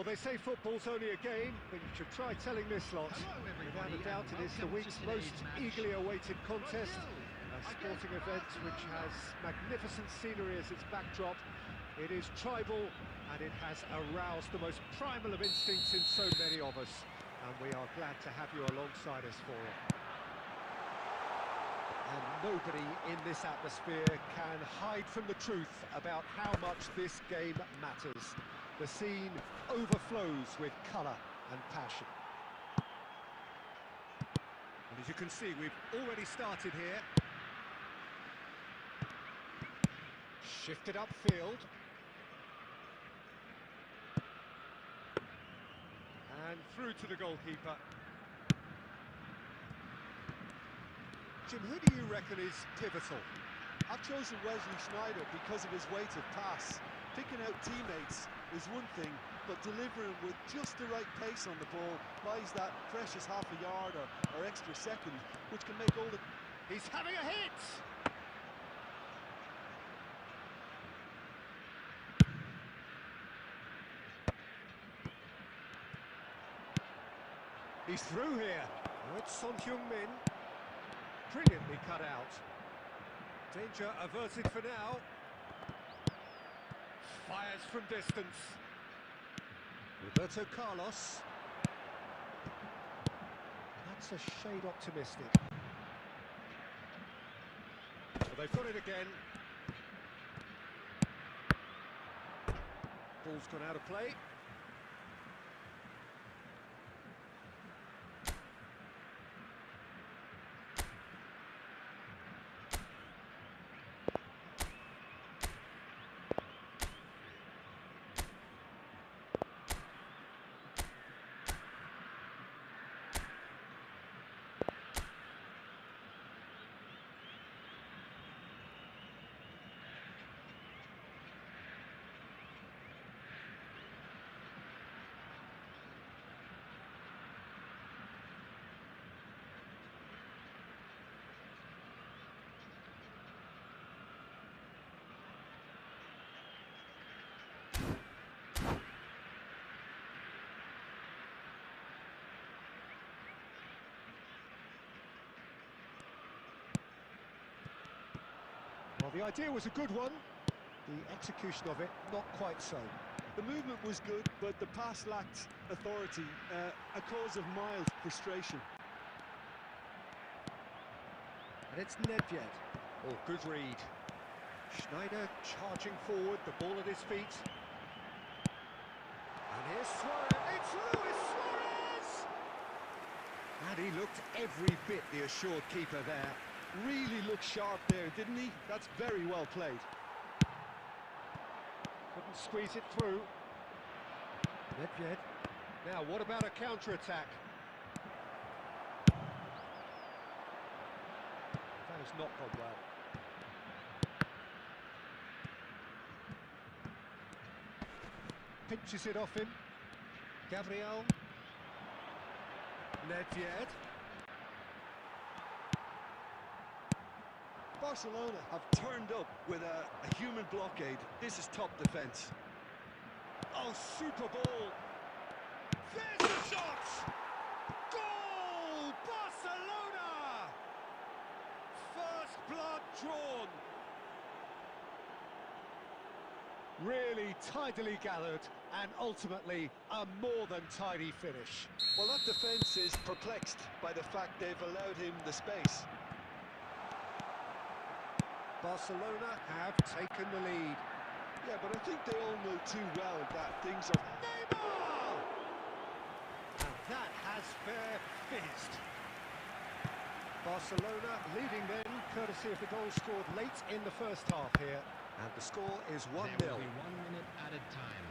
Well, they say football's only a game, but you should try telling this lot. Without a doubt, it is the week's most eagerly awaited contest. A sporting event which has magnificent scenery as its backdrop. It is tribal, and it has aroused the most primal of instincts in so many of us. And we are glad to have you alongside us for it. And nobody in this atmosphere can hide from the truth about how much this game matters. The scene overflows with colour and passion. And as you can see, we've already started here. Shifted upfield. And through to the goalkeeper. Jim, who do you reckon is pivotal? I've chosen Wesley Sneijder because of his weight of pass. Picking out teammates is one thing, but delivering with just the right pace on the ball buys that precious half a yard or extra second, which can make all the... He's having a hit! He's through here. Oh, it's Son Heung-min. Brilliantly cut out. Danger averted for now. Fires from distance. Roberto Carlos. That's a shade optimistic. Well, they've got it again. Ball's gone out of play. Well, the idea was a good one. The execution of it, not quite so. The movement was good, but the pass lacked authority, a cause of mild frustration. And it's Nedved. Oh, good read. Sneijder charging forward, the ball at his feet. And here's Suarez. It's Luis Suarez! And he looked every bit the assured keeper there. Really looked sharp there, didn't he? That's very well played. Couldn't squeeze it through. Nedved. Now, what about a counter-attack? That has not gone well. Pinches it off him. Gabriel. Nedved. Barcelona have turned up with a human blockade. This is top defence. Oh, super ball. There's the shot! Goal! Barcelona! First blood drawn. Really tidily gathered and ultimately a more than tidy finish. Well, that defence is perplexed by the fact they've allowed him the space. Barcelona have taken the lead. Yeah, but I think they all know too well that things are... Neymar! And that has fair fizzed. Barcelona leading then, courtesy of the goal scored late in the first half here. And the score is 1-0. There will be 1 minute added time.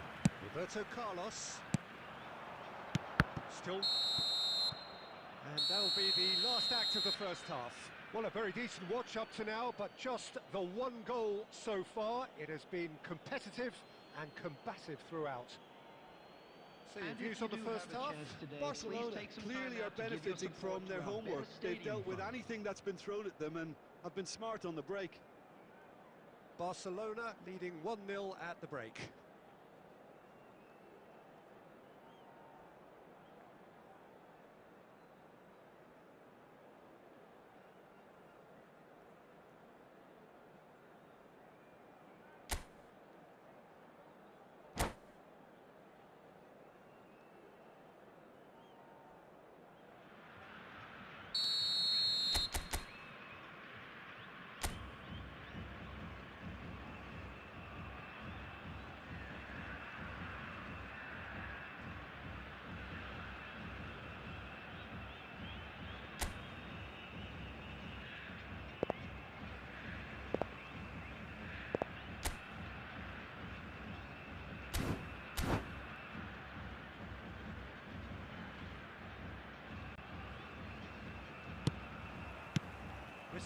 Roberto Carlos. Still. And that'll be the last act of the first half. Well, a very decent watch up to now, but just the one goal so far. It has been competitive and combative throughout. So your views on the first half? Barcelona clearly are benefiting from their homework. They've dealt with anything that's been thrown at them and have been smart on the break. Barcelona leading 1-0 at the break.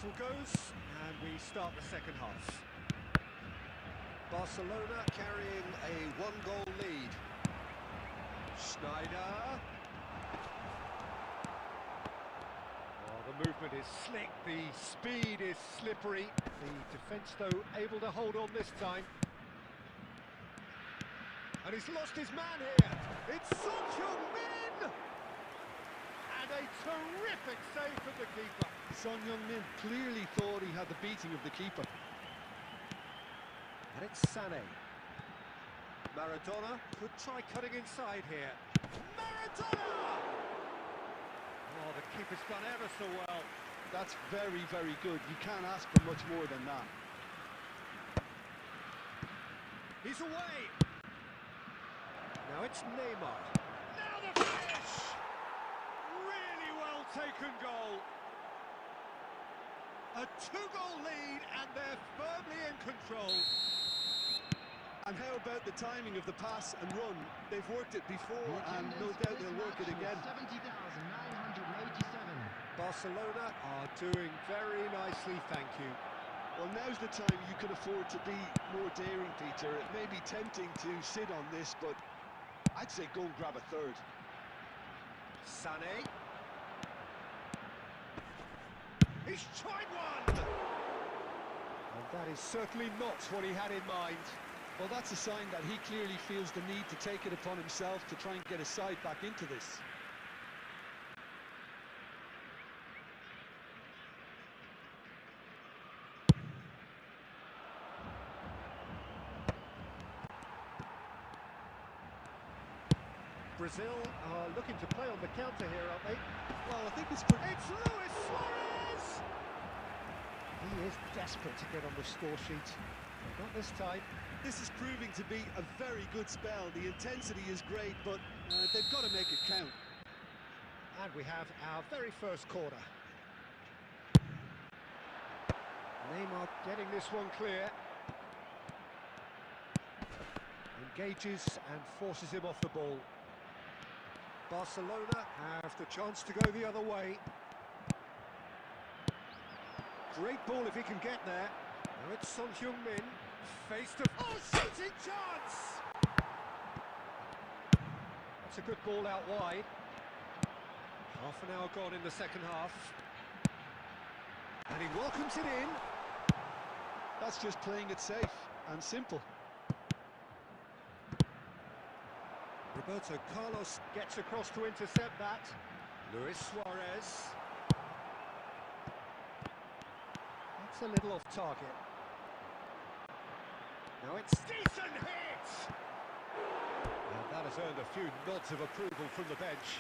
whistle goes, and we start the second half. Barcelona carrying a one-goal lead. Schneider. Oh, the movement is slick, the speed is slippery. The defence, though, able to hold on this time. And he's lost his man here. It's Son Heung-min! And a terrific save from the keeper. Son Heung-min clearly thought he had the beating of the keeper. And it's Sané. Maradona could try cutting inside here. Maradona! Oh, the keeper's done ever so well. That's very, very good. You can't ask for much more than that. He's away. Now it's Neymar. Now the finish! Really well taken goal. A two-goal lead, and they're firmly in control. And how about the timing of the pass and run? They've worked it before, and no doubt they'll work it again. 70,987. Barcelona are doing very nicely, thank you. Well, now's the time you can afford to be more daring, Peter. It may be tempting to sit on this, but I'd say go and grab a third. Sané. He's tried one! And that is certainly not what he had in mind. Well, that's a sign that he clearly feels the need to take it upon himself to try and get his side back into this. Brazil are looking to play on the counter here, aren't they? Well, I think it's Luis Suarez! He is desperate to get on the score sheet. Not this time. This is proving to be a very good spell. The intensity is great, but they've got to make it count. And we have our very first corner. Neymar getting this one clear. Engages and forces him off the ball. Barcelona have the chance to go the other way. Great ball if he can get there. Now it's Son Heung-min. Face to... Oh, shooting chance! That's a good ball out wide. Half an hour gone in the second half. And he welcomes it in. That's just playing it safe and simple. Roberto Carlos gets across to intercept that. Luis Suarez. That's a little off target. Now it's decent hit! And that has earned a few nods of approval from the bench.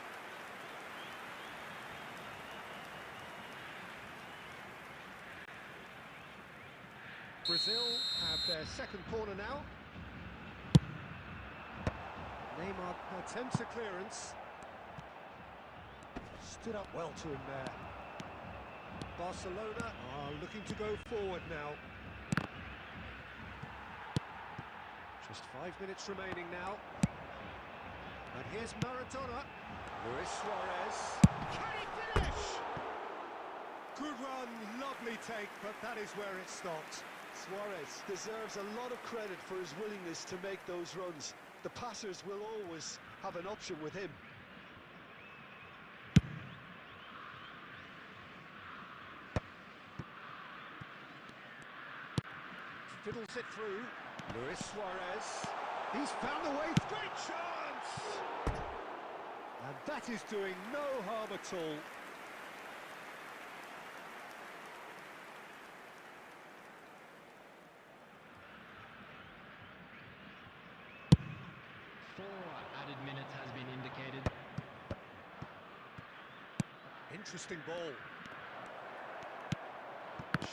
Brazil have their second corner now. Neymar attempts a clearance. Stood up well to him there. Barcelona are looking to go forward now. Just 5 minutes remaining now. And here's Maradona. Luis Suarez. Can he finish? Good run, lovely take, but that is where it stopped. Suarez deserves a lot of credit for his willingness to make those runs. The passers will always have an option with him. Fiddles it through. Luis Suarez. He's found a way. Great chance! And that is doing no harm at all. Added minutes has been indicated. Interesting ball.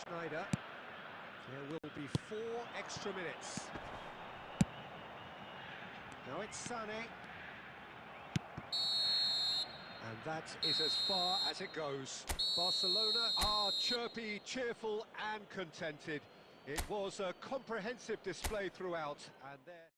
Schneider. There will be 4 extra minutes. Now it's Sané. And that is as far as it goes. Barcelona are chirpy, cheerful and contented. It was a comprehensive display throughout, and there...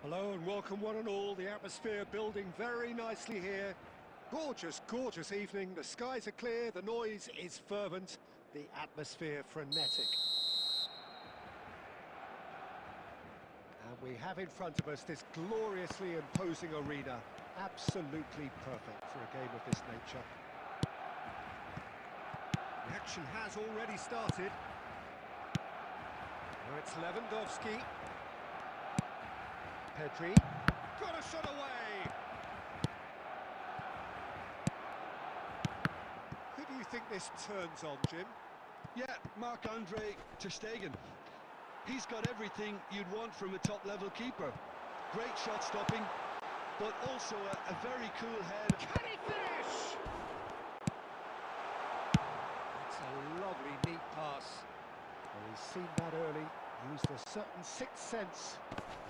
Hello and welcome one and all. The atmosphere building very nicely here. Gorgeous, gorgeous evening. The skies are clear, the noise is fervent, the atmosphere frenetic. And we have in front of us this gloriously imposing arena. Absolutely perfect for a game of this nature. The action has already started. Now it's Lewandowski. Pedri, got a shot away! Who do you think this turns on, Jim? Yeah, Marc-Andre ter Stegen. He's got everything you'd want from a top-level keeper. Great shot stopping, but also a very cool head. Can he finish? It's a lovely, neat pass. Well, he's seen that early, used a certain sixth sense.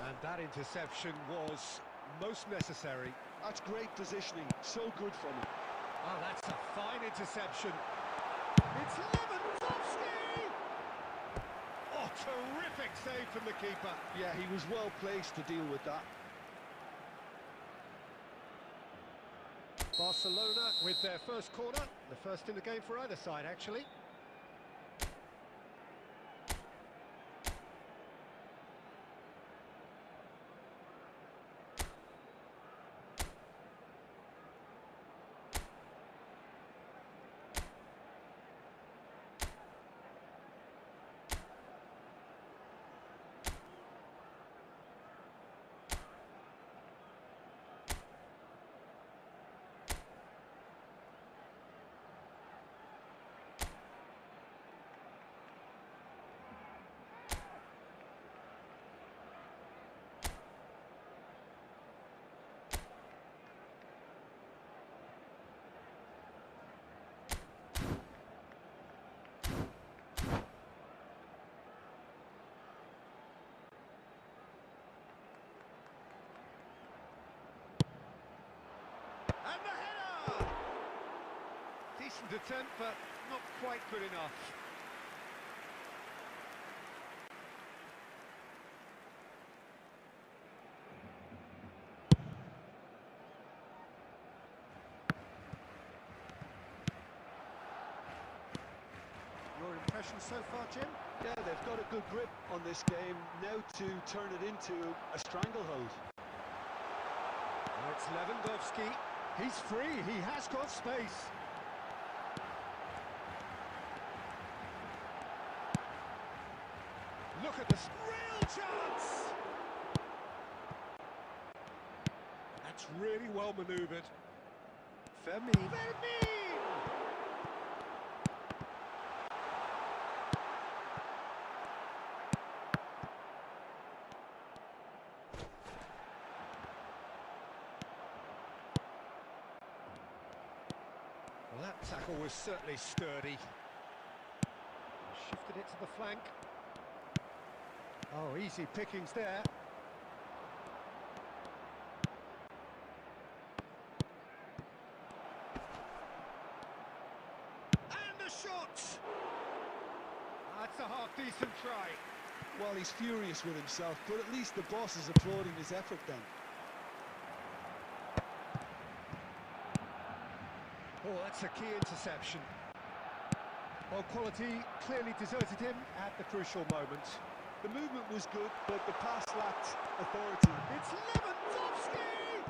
And that interception was most necessary. That's great positioning, so good from him. Oh, that's a fine interception. It's Lewandowski! Oh, terrific save from the keeper. Yeah, he was well placed to deal with that. Barcelona with their first corner, the first in the game for either side, actually. Decent attempt, but not quite good enough. Your impression so far, Jim? Yeah, they've got a good grip on this game, now to turn it into a stranglehold. Now it's Lewandowski. He's free, he has got space. Look at this real chance! That's really well manoeuvred. Fermin. Well, that tackle was certainly sturdy. Shifted it to the flank. Oh, easy pickings there. And the shot! That's a half-decent try. Well, he's furious with himself, but at least the boss is applauding his effort then. Oh, that's a key interception. Well, quality clearly deserted him at the crucial moment. The movement was good, but the pass lacked authority. It's Lewandowski!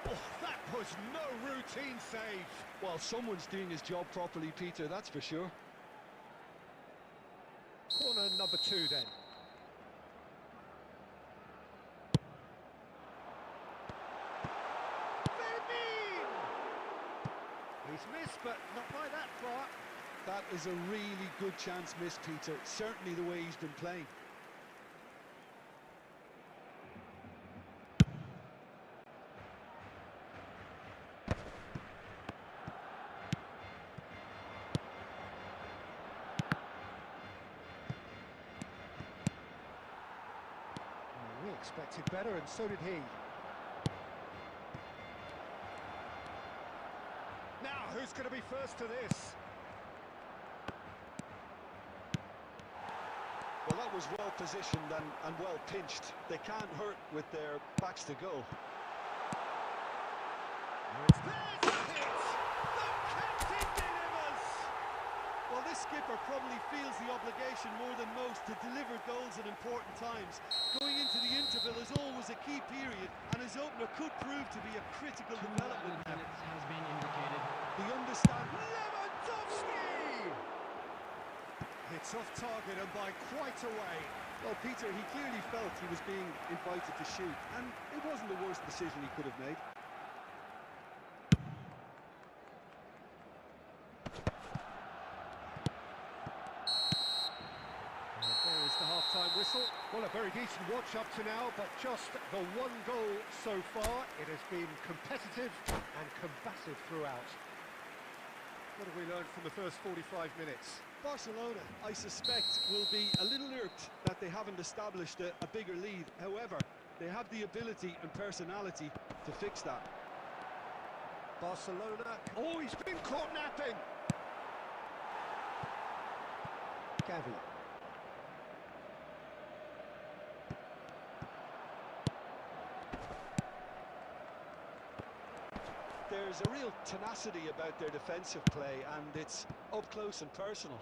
Oh, that was no routine save. Well, someone's doing his job properly, Peter, that's for sure. Corner number 2 then. He's missed, but not by that far. That is a really good chance missed, Peter. Certainly the way he's been playing. We expected better, and so did he. Now, who's going to be first to this? Well, that was well positioned and well pinched. They can't hurt with their backs to goal. There's the hit! The captain delivers! Well, this skipper probably feels the obligation more than most to deliver goals at important times. Going into the interval is always a key period, and his opener could prove to be a critical development now. Has been indicated. The understand. Lewandowski! It's off target and by quite a way. Well, Peter, he clearly felt he was being invited to shoot, and it wasn't the worst decision he could have made. There is the half-time whistle. Well, a very decent watch up to now, but just the one goal so far. It has been competitive and combative throughout. What have we learned from the first 45 minutes? Barcelona, I suspect, will be a little irked that they haven't established a bigger lead. However, they have the ability and personality to fix that. Barcelona. Oh, he's been caught napping. Gavi. There's a real tenacity about their defensive play, and it's up close and personal.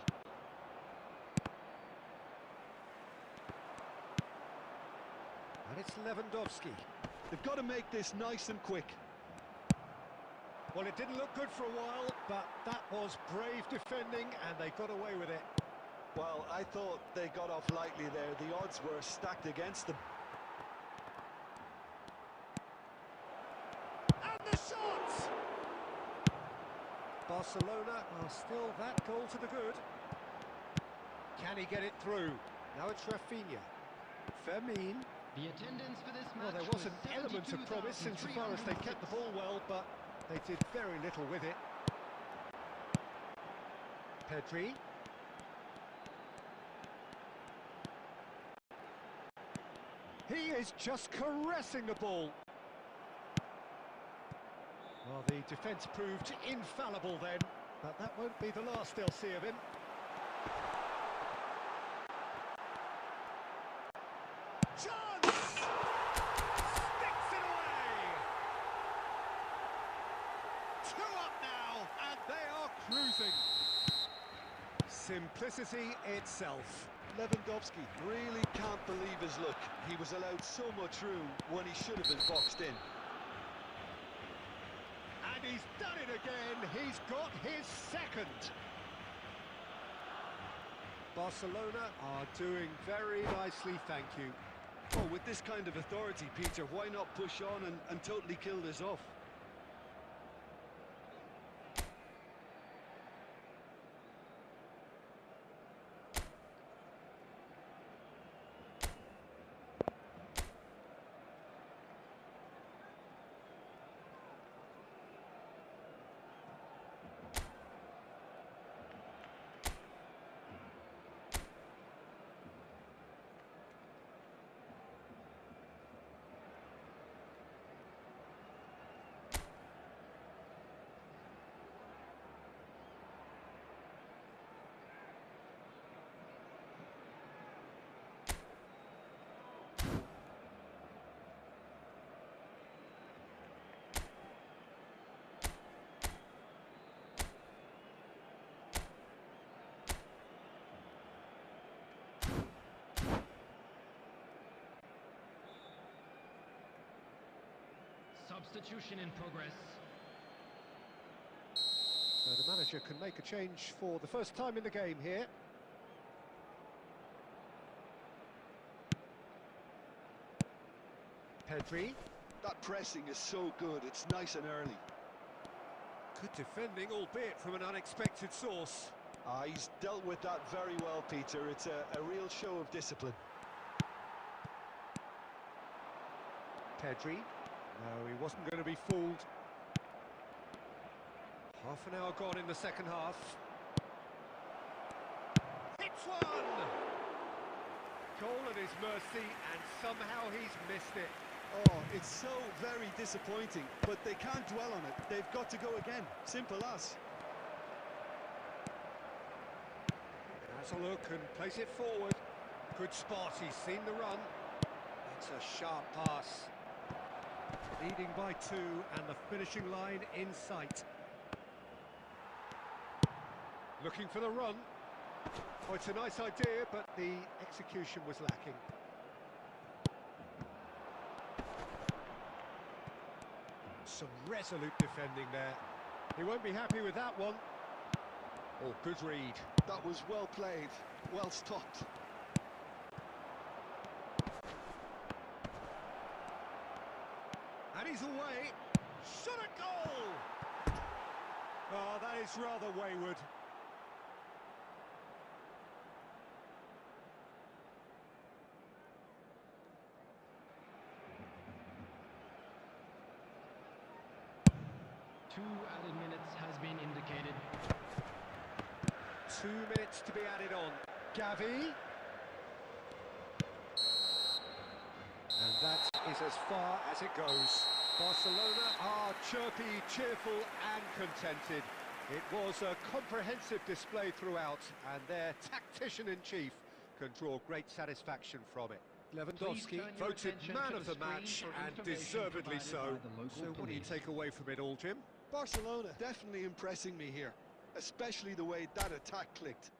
And it's Lewandowski. They've got to make this nice and quick. Well, it didn't look good for a while, but that was brave defending, and they got away with it. Well, I thought they got off lightly there. The odds were stacked against them. And the shot! Barcelona are still that goal to the good. Can he get it through? Now it's Rafinha. Fermin. The attendance for this match. Well, there was an element of promise insofar as they kept the ball well, but they did very little with it. Pedri. He is just caressing the ball. Well, the defence proved infallible then, but that won't be the last they'll see of him. Chance! Sticks it away! 2 up now, and they are cruising. Simplicity itself. Lewandowski really can't believe his luck. He was allowed so much room when he should have been boxed in. And he's done it again. He's got his second. Barcelona are doing very nicely, thank you. Oh, with this kind of authority, Peter, why not push on and totally kill this off? Substitution in progress. So the manager can make a change for the first time in the game here. Pedri. That pressing is so good, it's nice and early. Good defending, albeit from an unexpected source. He's dealt with that very well, Peter. It's a real show of discipline. Pedri. No, he wasn't going to be fooled. Half an hour gone in the second half. Hits one! Goal at his mercy, and somehow he's missed it. Oh, it's so very disappointing, but they can't dwell on it. They've got to go again. Simple as. Has a look and plays it forward. Good spot, he's seen the run. It's a sharp pass. Leading by 2 and the finishing line in sight. Looking for the run. Oh, it's a nice idea, but the execution was lacking. Some resolute defending there. He won't be happy with that one. Oh, good read. That was well played, well stopped. And he's away. Shot a goal! Oh, that is rather wayward. Two added minutes has been indicated. 2 minutes to be added on. Gavi. And that is as far as it goes. Barcelona are chirpy, cheerful and contented. It was a comprehensive display throughout, and their tactician-in-chief can draw great satisfaction from it. Lewandowski voted man of the match, and deservedly so. So what do you take away from it all, Jim? Barcelona definitely impressing me here, especially the way that attack clicked.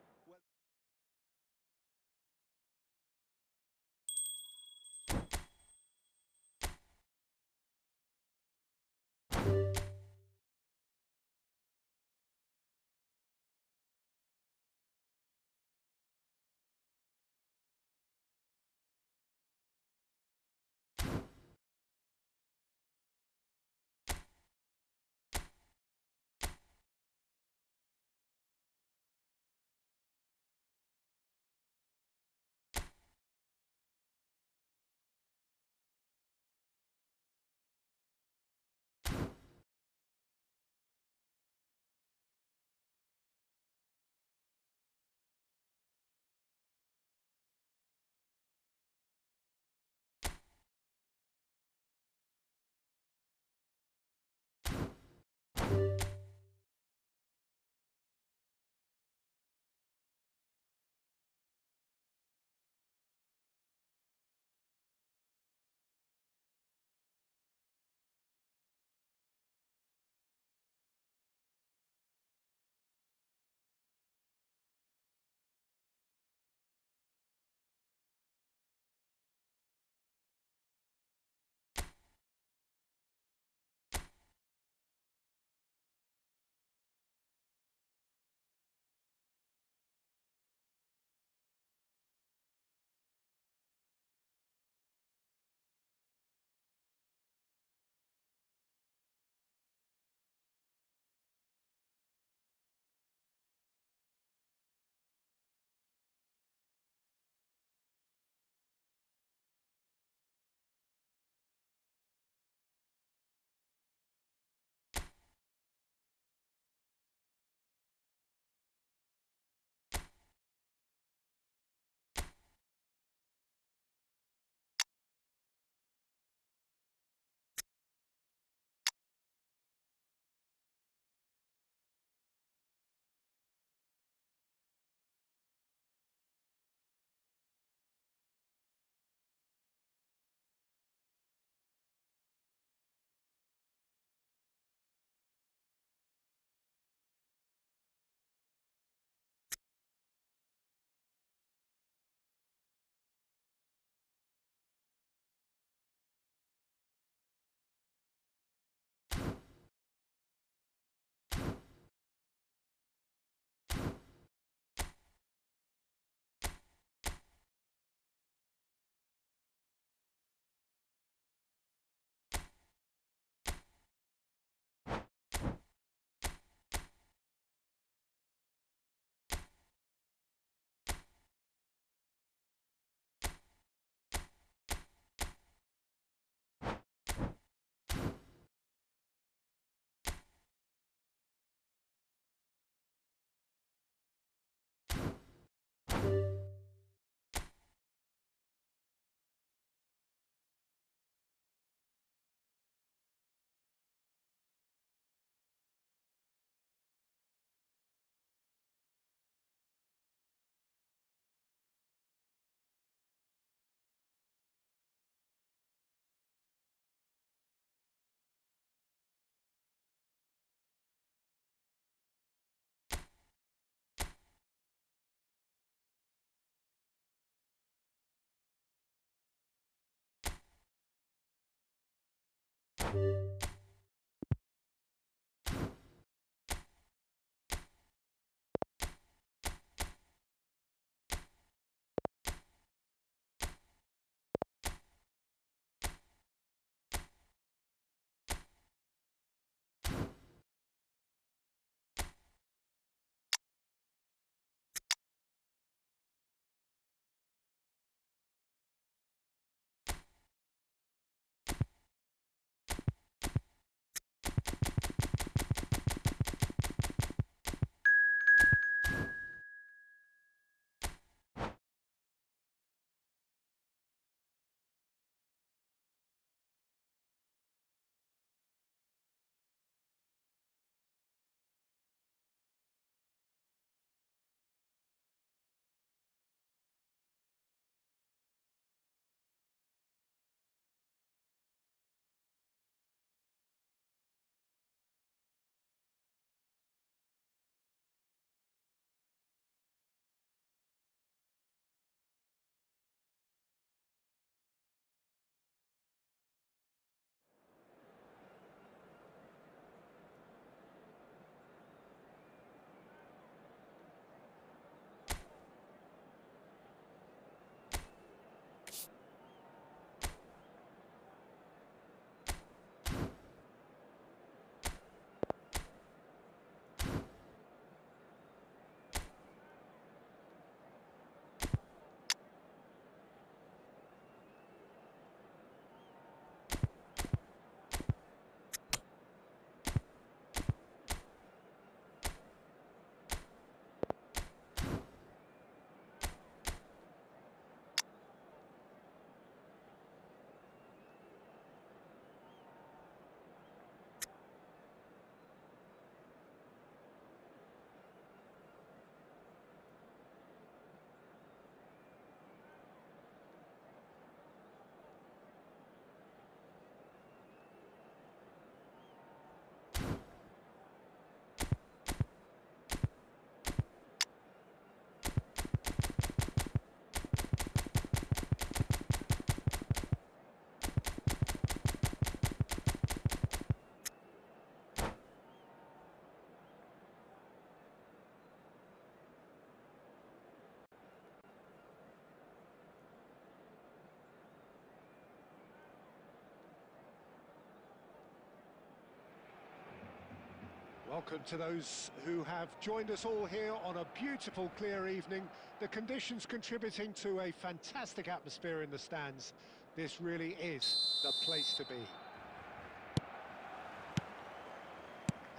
Welcome to those who have joined us all here on a beautiful, clear evening. The conditions contributing to a fantastic atmosphere in the stands. This really is the place to be.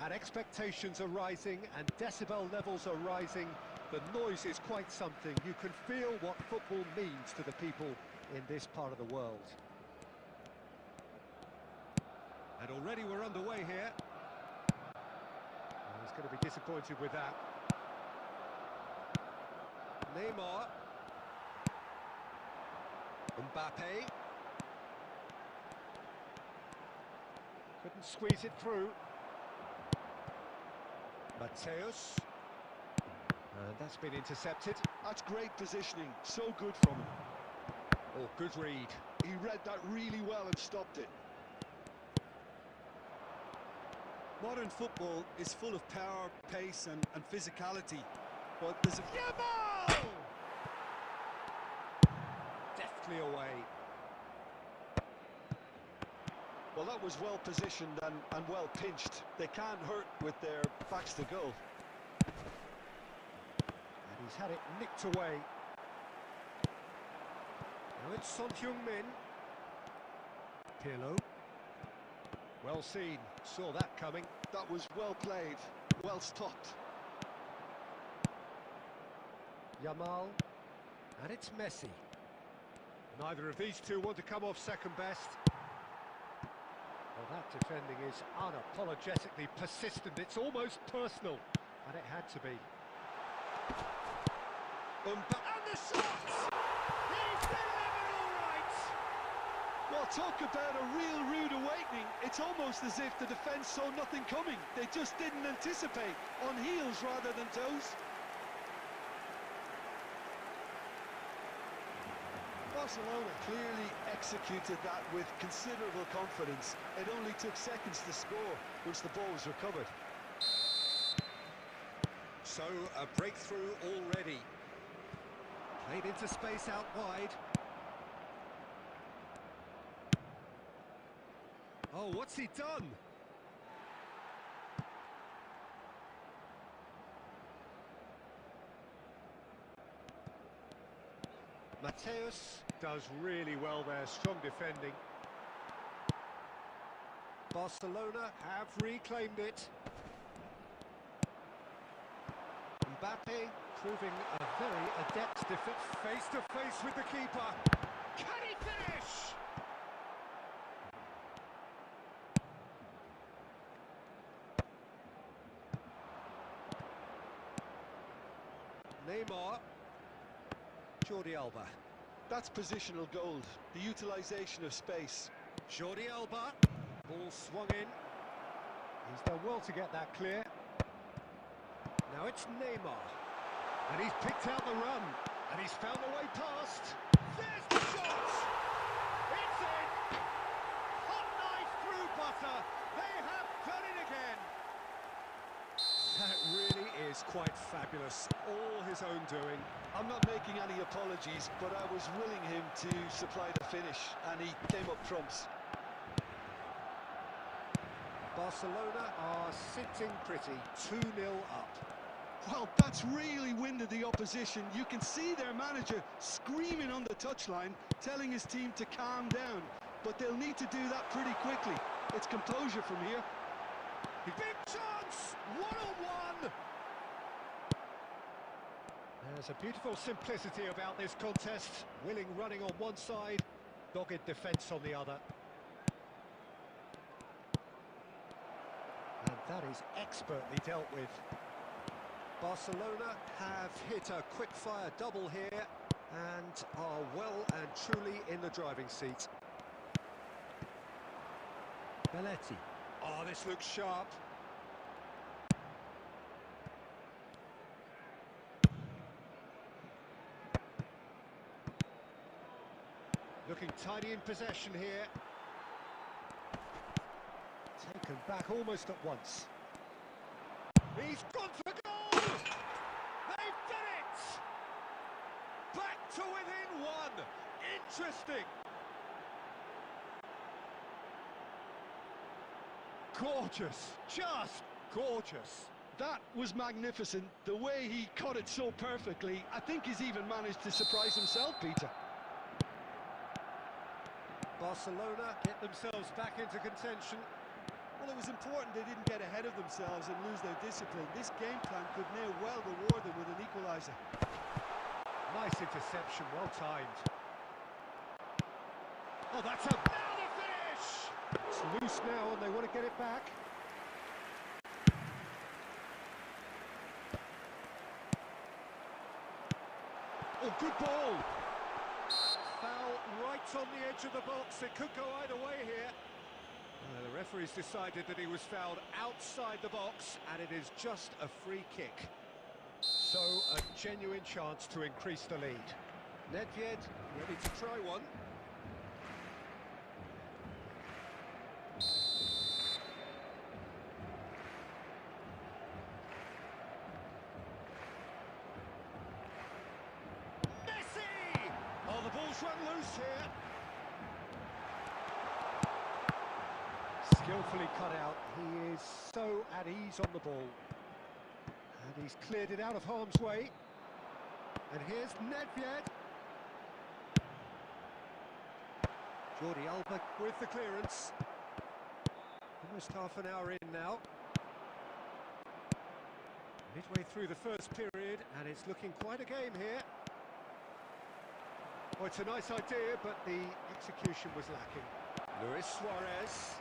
And expectations are rising and decibel levels are rising. The noise is quite something. You can feel what football means to the people in this part of the world. And already we're underway here. He's going to be disappointed with that. Neymar. Mbappe. Couldn't squeeze it through. Mateus. And that's been intercepted. That's great positioning, so good from him. Oh, good read. He read that really well and stopped it. Modern football is full of power, pace and physicality, but there's a... Yamal! Deftly away. Well, that was well positioned and well pinched. They can't hurt with their backs to goal. And he's had it nicked away. Now it's Son Heung-min. Pirlo. Well seen, saw that coming. That was well played, well stopped. Yamal, and it's Messi. Neither of these two want to come off second best. Well, that defending is unapologetically persistent. It's almost personal, and it had to be. And the shot! He's delivered all right! Well, talk about a real rude awakening. It's almost as if the defence saw nothing coming. They just didn't anticipate, on heels rather than toes. Well, Barcelona clearly executed that with considerable confidence. It only took seconds to score once the ball was recovered. So, a breakthrough already. Played into space out wide. Oh, what's he done? Mateus does really well there, strong defending. Barcelona have reclaimed it. Mbappe proving a very adept defense, face to face with the keeper. Can he finish? Neymar. Jordi Alba. That's positional gold, the utilisation of space. Jordi Alba. Ball swung in. He's done well to get that clear. Now it's Neymar. And he's picked out the run. And he's found a way past. There's the shot! It's in! Hot knife through butter. They have done it again. That really is quite fabulous. All his own doing. I'm not making any apologies, but I was willing him to supply the finish, and he came up trumps. Barcelona are sitting pretty, 2-0 up. Well, that's really winded the opposition. You can see their manager screaming on the touchline, telling his team to calm down. But they'll need to do that pretty quickly. It's composure from here. Big chance! One-on-one! There's a beautiful simplicity about this contest. Willing running on one side, dogged defence on the other. And that is expertly dealt with. Barcelona have hit a quick-fire double here and are well and truly in the driving seat. Belletti. Oh, this looks sharp. Looking tidy in possession here. Taken back almost at once. He's gone for goal! They've done it! Back to within one! Interesting! Gorgeous! Just gorgeous! That was magnificent. The way he caught it so perfectly. I think he's even managed to surprise himself, Peter. Barcelona get themselves back into contention. Well, it was important they didn't get ahead of themselves and lose their discipline. This game plan could now well reward them with an equaliser. Nice interception, well timed. Oh, that's a... Now the finish! It's loose now and they want to get it back. Oh, good ball! Foul right on the edge of the box. It could go either way here. The referee's decided that he was fouled outside the box, and it is just a free kick. So, a genuine chance to increase the lead. Nedved ready to try one. Messi! Oh, the ball's run loose here. Skillfully cut out. He is so at ease on the ball. And he's cleared it out of harm's way. And here's Nedved. Jordi Alba with the clearance. Almost half an hour in now. Midway through the first period, and it's looking quite a game here. Oh, it's a nice idea, but the execution was lacking. Luis Suarez.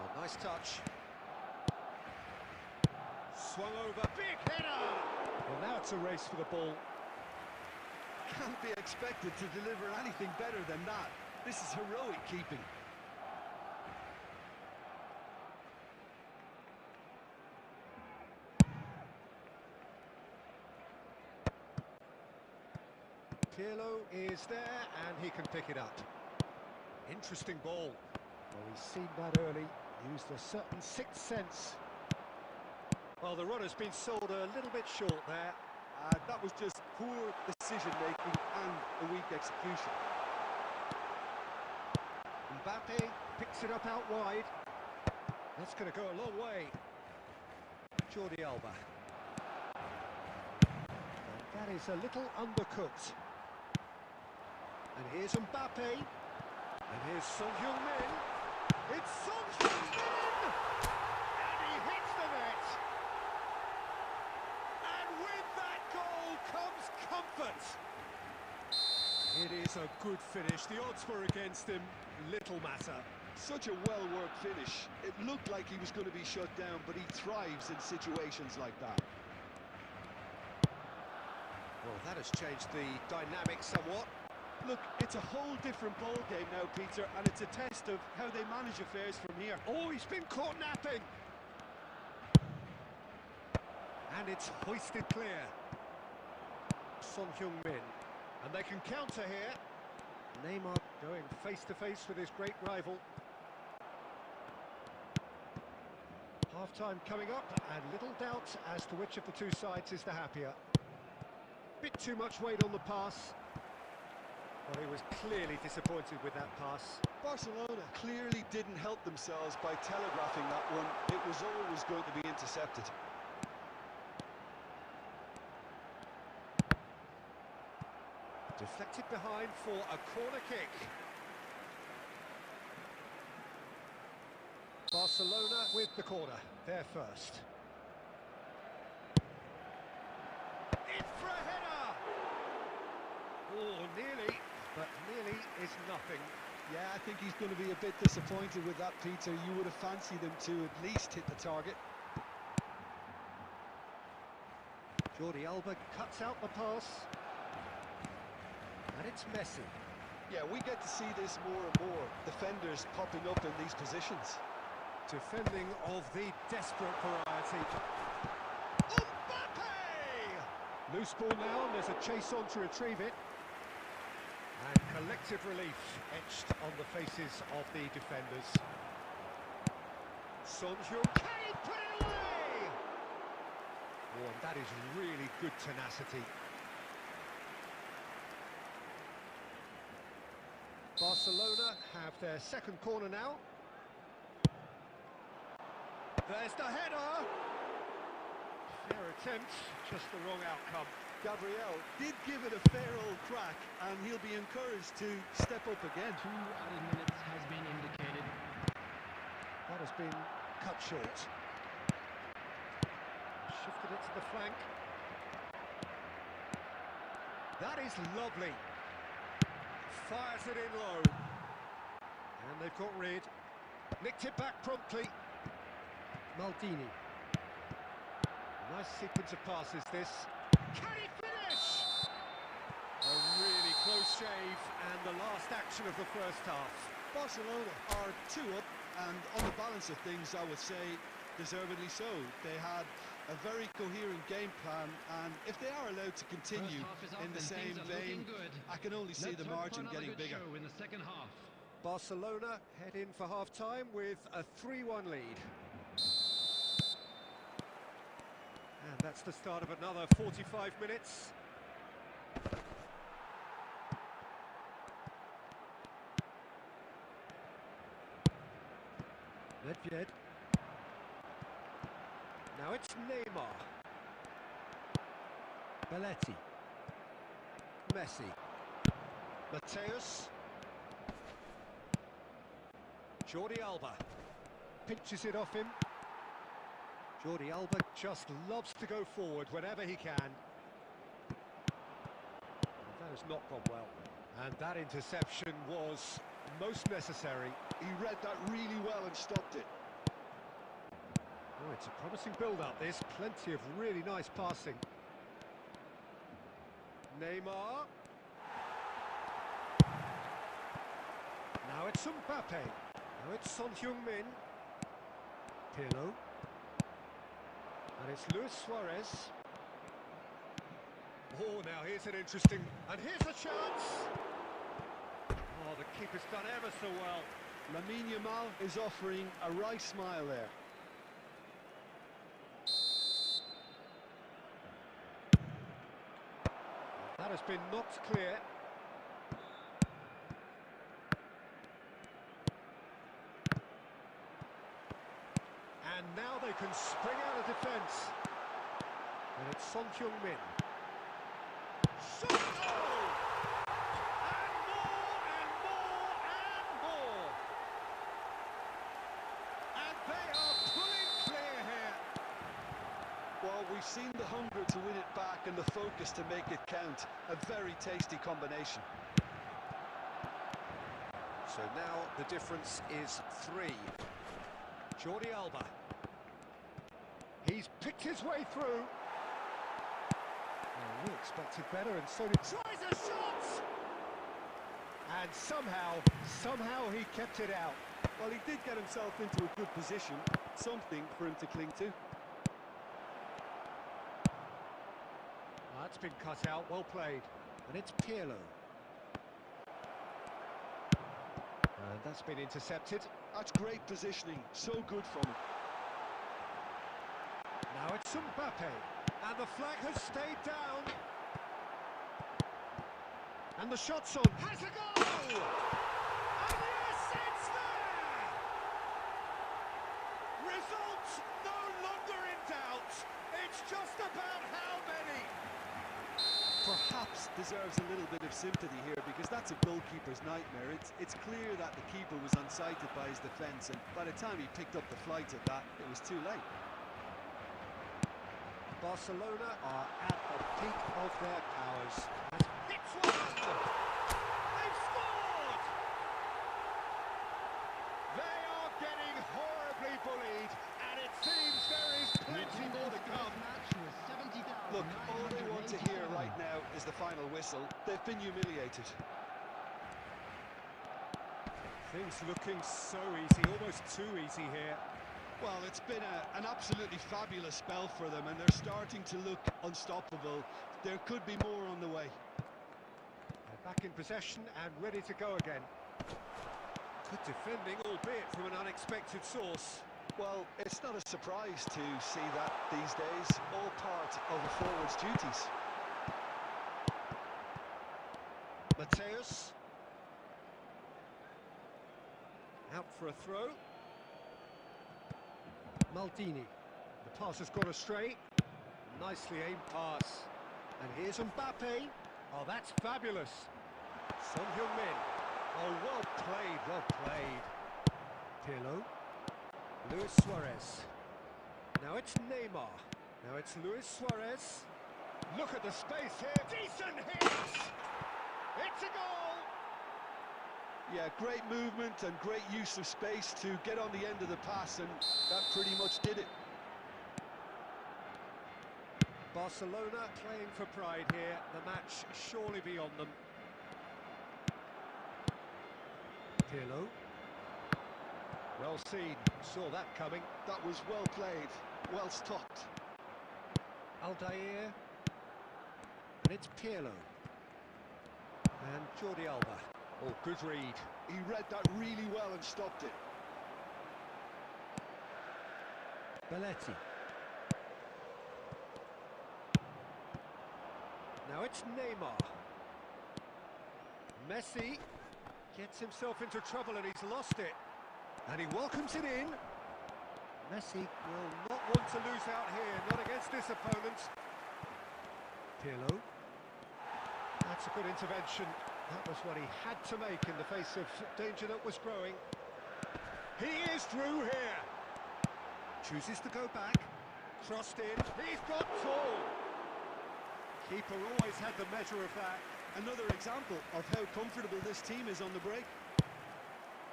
Oh, nice touch. Swung over, big header! Well, now it's a race for the ball. Can't be expected to deliver anything better than that. This is heroic keeping. Pirlo is there, and he can pick it up. Interesting ball. Well, he's seen that early, used a certain sixth sense. Well, the runner's been sold a little bit short there. That was just poor decision-making and a weak execution. Mbappe picks it up out wide. That's going to go a long way. Jordi Alba. And that is a little undercooked. And here's Mbappe. And here's Son Heung-min. It's Son Heung-min! And he hits the net! And with that goal comes comfort! It is a good finish. The odds were against him. Little matter. Such a well-worked finish. It looked like he was going to be shut down, but he thrives in situations like that. Well, that has changed the dynamic somewhat. Look, it's a whole different ball game now, Peter, and it's a test of how they manage affairs from here. Oh, he's been caught napping. And it's hoisted clear. Son Heung-min. And they can counter here. Neymar going face-to-face with his great rival. Half-time coming up, and little doubt as to which of the two sides is the happier. Bit too much weight on the pass. Well, he was clearly disappointed with that pass. Barcelona clearly didn't help themselves by telegraphing that one. It was always going to be intercepted. Deflected behind for a corner kick. Barcelona with the corner, they're first. In for a header! Oh, nearly, but nearly is nothing. Yeah, I think he's going to be a bit disappointed with that, Peter. You would have fancied him to at least hit the target. Jordi Alba cuts out the pass. And it's Messi. Yeah, we get to see this more and more. Defenders popping up in these positions. Defending of the desperate variety. Mbappe! Loose ball now, and there's a chase on to retrieve it. And collective relief etched on the faces of the defenders. Son Heung-min, can he put it away? Oh, and that is really good tenacity. Barcelona have their second corner now. There's the header! Fair attempt, just the wrong outcome. Gabriel did give it a fair old crack, and he'll be encouraged to step up again. 2 added minutes has been indicated. That has been cut short. Shifted it to the flank. That is lovely. Fires it in low. And they've got rid. Nicked it back promptly. Maldini. Nice sequence of passes this. Can he finish? A really close shave and the last action of the first half. Barcelona are 2 up, and on the balance of things, I would say deservedly so. They had a very coherent game plan, and if they are allowed to continue in the same vein, I can only see the margin getting bigger. In the second half. Barcelona head in for half-time with a 3-1 lead. And that's the start of another 45 minutes. Nedved. Now it's Neymar. Belletti. Messi. Mateus. Jordi Alba. Pinches it off him. Jordi Alba just loves to go forward whenever he can. That has not gone well. And that interception was most necessary. He read that really well and stopped it. Oh, it's a promising build-up, this. Plenty of really nice passing. Neymar. Now it's Mbappe. Now it's Son Heung-min. Pirlo. And it's Luis Suarez. Oh, now here's an interesting... And here's a chance! Oh, the keeper's done ever so well. Lamine Yamal is offering a wry smile there. That has been knocked clear. And now they can spring out of defence. And it's Son Heung-min. Shot! Oh! And more, and more, and more! And they are pulling clear here. Well, we've seen the hunger to win it back and the focus to make it count. A very tasty combination. So now the difference is 3. Jordi Alba. He's picked his way through. Oh, we expected better, and so did... Tries a shot! And somehow he kept it out. Well, he did get himself into a good position. Something for him to cling to. That's been cut out, well played. And it's Pirlo. And that's been intercepted. That's great positioning, so good from him. Now it's Mbappe. And the flag has stayed down. And the shot's on. Has a goal! And yes, it's there! Results no longer in doubt. It's just about how many. Perhaps deserves a little bit of sympathy here, because that's a goalkeeper's nightmare. It's clear that the keeper was unsighted by his defence, and by the time he picked up the flight of that, it was too late. Barcelona are at the peak of their powers. Hits one! They've scored! They are getting horribly bullied, and it seems there is plenty more to come. Look, all they want to hear right now is the final whistle. They've been humiliated. Things looking so easy, almost too easy here. Well, it's been an absolutely fabulous spell for them, and they're starting to look unstoppable. There could be more on the way. They're back in possession and ready to go again. Good defending, albeit from an unexpected source. Well, it's not a surprise to see that these days, all part of a forward's duties. Mateus. Out for a throw. Maldini. The pass has gone astray. Nicely aimed pass. And here's Mbappe. Oh, that's fabulous. Son Heung-min. Oh, well played, well played. Pirlo. Luis Suarez. Now it's Neymar. Now it's Luis Suarez. Look at the space here. Decent hit! It's a goal! Yeah, great movement and great use of space to get on the end of the pass, and that pretty much did it. Barcelona playing for pride here. The match surely beyond them. Pirlo. Well seen. Saw that coming. That was well played, well stopped. Aldair. And it's Pirlo. And Jordi Alba. Oh, good read. He read that really well and stopped it. Belletti. Now it's Neymar. Messi gets himself into trouble and he's lost it. And he welcomes it in. Messi will not want to lose out here, not against this opponent. Pirlo. That's a good intervention. That was what he had to make in the face of danger that was growing. He is through here. Chooses to go back. Crossed in. He's got tall. Keeper always had the measure of that. Another example of how comfortable this team is on the break.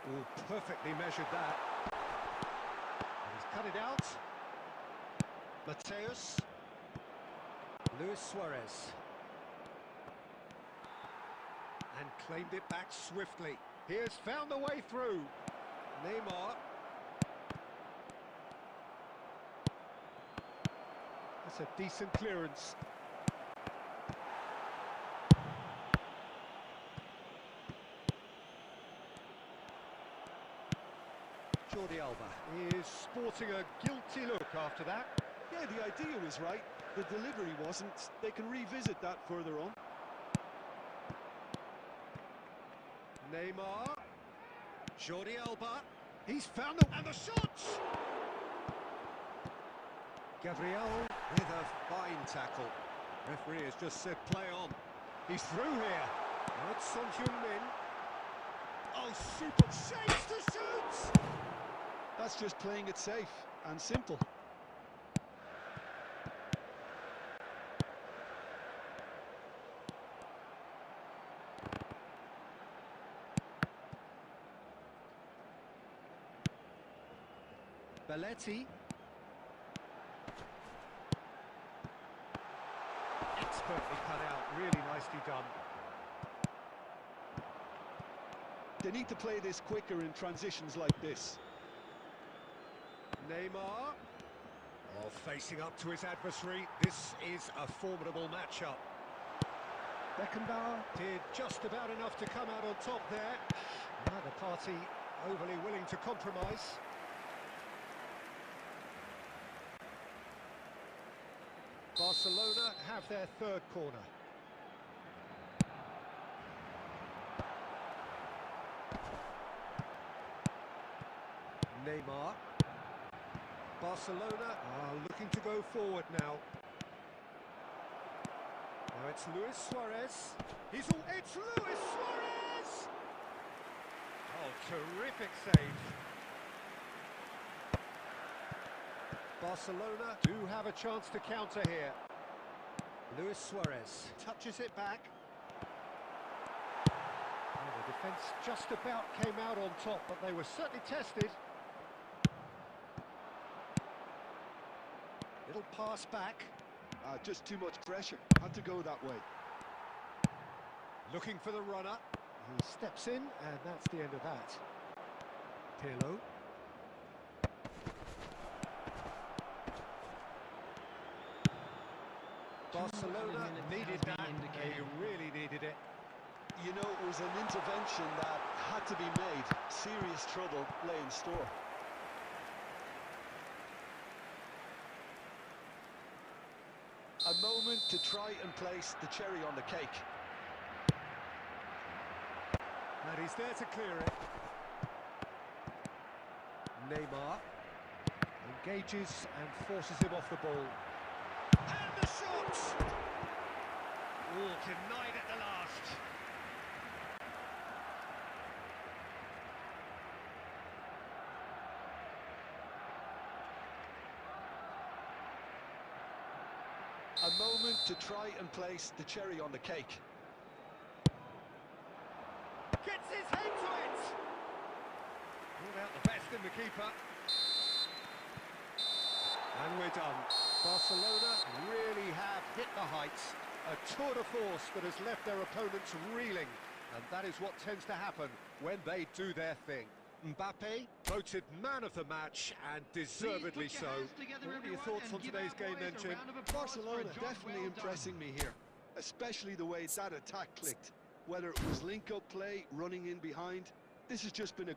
Oh, perfectly measured that. And he's cut it out. Mateus. Luis Suarez. And claimed it back swiftly. He has found the way through. Neymar. That's a decent clearance. He is sporting a guilty look after that. Yeah, the idea was right, the delivery wasn't. They can revisit that further on. Neymar. Jordi Alba. He's found the... and the shot! Gabriel with a fine tackle. Referee has just said play on. He's through here. That's Son Heung-min. Oh, super shapes to shoot! That's just playing it safe and simple. Belletti. Expertly cut out, really nicely done. They need to play this quicker in transitions like this. Neymar. Oh, facing up to his adversary. This is a formidable matchup. Beckenbauer did just about enough to come out on top there. Neither party overly willing to compromise. Barcelona have their third corner. Neymar. Barcelona are looking to go forward now. Now it's Luis Suarez. It's Luis Suarez! Oh, terrific save. Barcelona do have a chance to counter here. Luis Suarez touches it back. Oh, the defence just about came out on top, but they were certainly tested. Little pass back. Just too much pressure. Had to go that way. Looking for the runner. He steps in, and that's the end of that. Pirlo. Barcelona needed that. They really needed it. You know, it was an intervention that had to be made. Serious trouble lay in store. A moment to try and place the cherry on the cake. And he's there to clear it. Neymar engages and forces him off the ball. And the shot! Oh, denied at the last. A moment to try and place the cherry on the cake. Gets his head to it! Brought out the best in the keeper. And we're done. Barcelona really have hit the heights. A tour de force that has left their opponents reeling. And that is what tends to happen when they do their thing. Mbappe voted man of the match, and deservedly so. What are your thoughts on today's game then, Jim? Barcelona definitely impressing me here, especially the way that attack clicked. Whether it was link-up play, running in behind, this has just been a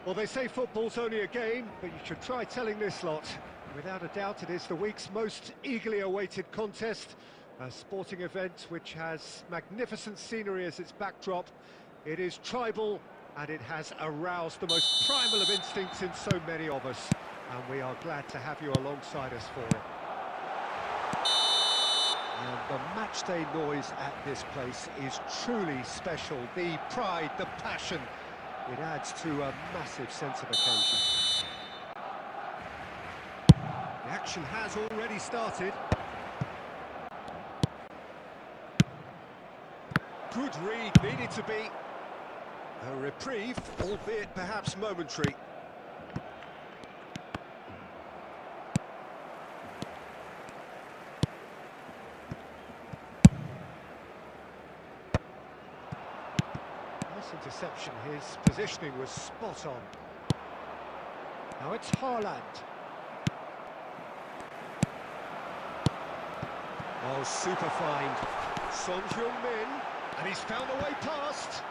Well, they say football's only a game, but you should try telling this lot. Without a doubt, it is the week's most eagerly awaited contest, a sporting event which has magnificent scenery as its backdrop. It is tribal, and it has aroused the most primal of instincts in so many of us, and we are glad to have you alongside us for it. And the matchday noise at this place is truly special. The pride, the passion, it adds to a massive sense of occasion. The action has already started. Good read needed to be. A reprieve, albeit perhaps momentary. Interception, his positioning was spot on. Now it's Haaland. Oh, super find. Son Heung-min, and he's found a way past.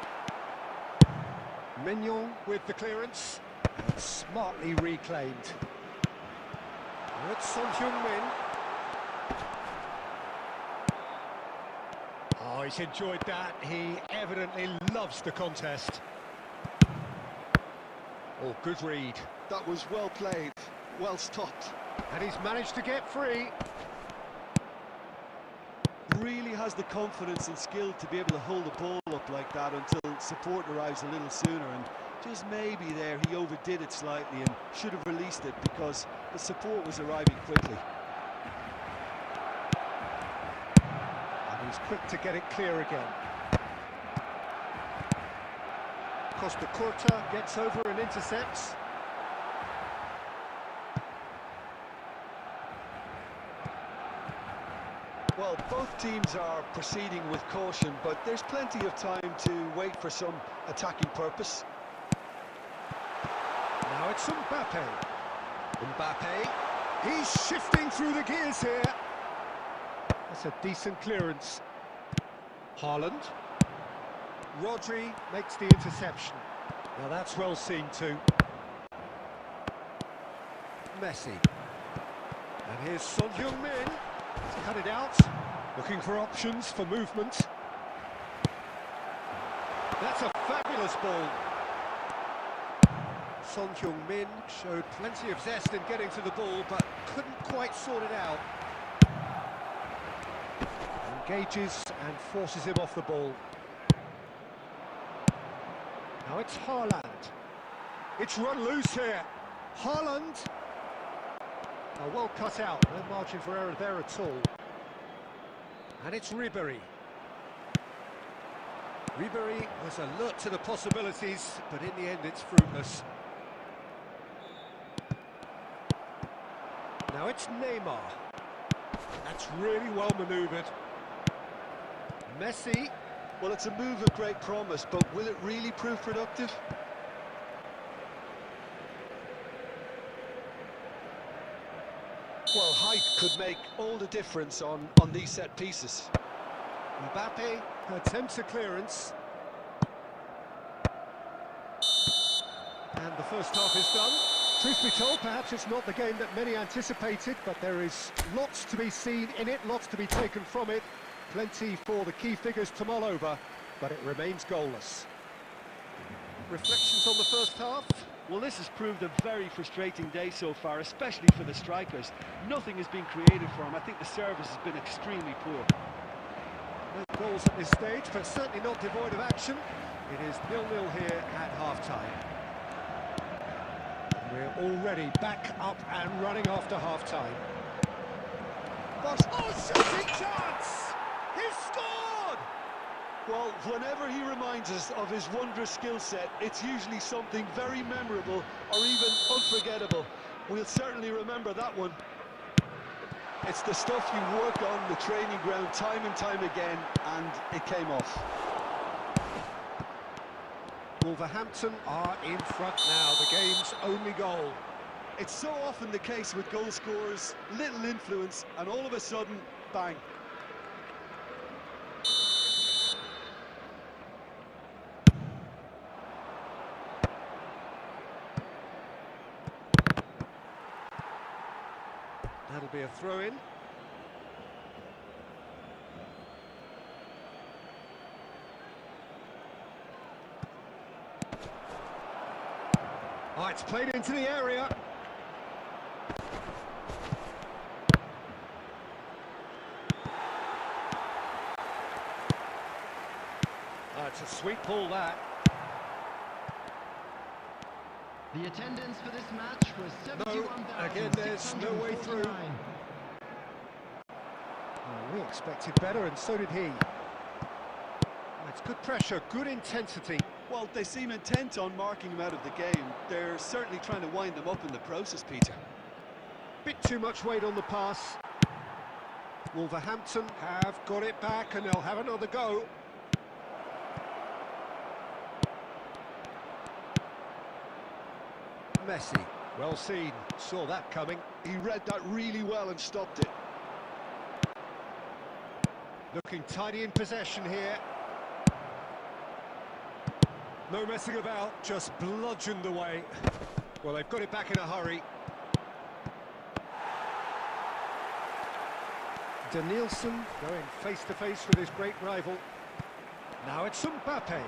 Mignon with the clearance, and smartly reclaimed. Now it's Son Heung-min. Oh, he's enjoyed that. He evidently loves the contest. Oh, good read. That was well played, well stopped. And he's managed to get free. Really has the confidence and skill to be able to hold the ball up like that until support arrives a little sooner. And just maybe there he overdid it slightly and should have released it because the support was arriving quickly. He's quick to get it clear again. Costa Curta gets over and intercepts. Well, both teams are proceeding with caution, but there's plenty of time to wait for some attacking purpose. Now it's Mbappe. Mbappe, he's shifting through the gears here. That's a decent clearance. Haaland. Rodri makes the interception. Now that's well seen too. Messi. And here's Son Heung-min. He's cut it out, looking for options for movement. That's a fabulous ball. Son Heung-min showed plenty of zest in getting to the ball, but couldn't quite sort it out. Engages and forces him off the ball. Now it's Haaland. It's run loose here. Haaland. Oh, well cut out, no margin for error there at all. And it's Ribéry. Ribéry was alert to the possibilities, but in the end it's fruitless. Now it's Neymar. That's really well manoeuvred. Messi. Well, it's a move of great promise, but will it really prove productive? Well, height could make all the difference on these set pieces. Mbappe attempts a clearance. And the first half is done. Truth be told, perhaps it's not the game that many anticipated, but there is lots to be seen in it, lots to be taken from it. Plenty for the key figures to mull over, but it remains goalless. Reflections on the first half? Well, this has proved a very frustrating day so far, especially for the strikers. Nothing has been created for them. I think the service has been extremely poor. No goals at this stage, but certainly not devoid of action. It is 0-0 here at half-time. We're already back up and running after half-time. Oh, shooting chance! He's scored! Well, whenever he reminds us of his wondrous skill set, it's usually something very memorable or even unforgettable. We'll certainly remember that one. It's the stuff you work on the training ground time and time again, and it came off. Wolverhampton are in front now, the game's only goal. It's so often the case with goal scorers, little influence, and all of a sudden, bang. That'll be a throw-in. Oh, it's played into the area. Oh, it's a sweet ball, that. The attendance for this match was 71,649. Again, there's no way through. Well, we expected better, and so did he. It's good pressure, good intensity. Well, they seem intent on marking him out of the game. They're certainly trying to wind them up in the process, Peter. Bit too much weight on the pass. Wolverhampton have got it back, and they'll have another go. Messi, well seen, saw that coming. He read that really well and stopped it. Looking tidy in possession here. No messing about, just bludgeoned away. Well, they've got it back in a hurry. Danielson going face-to-face with his great rival. Now it's Mbappe.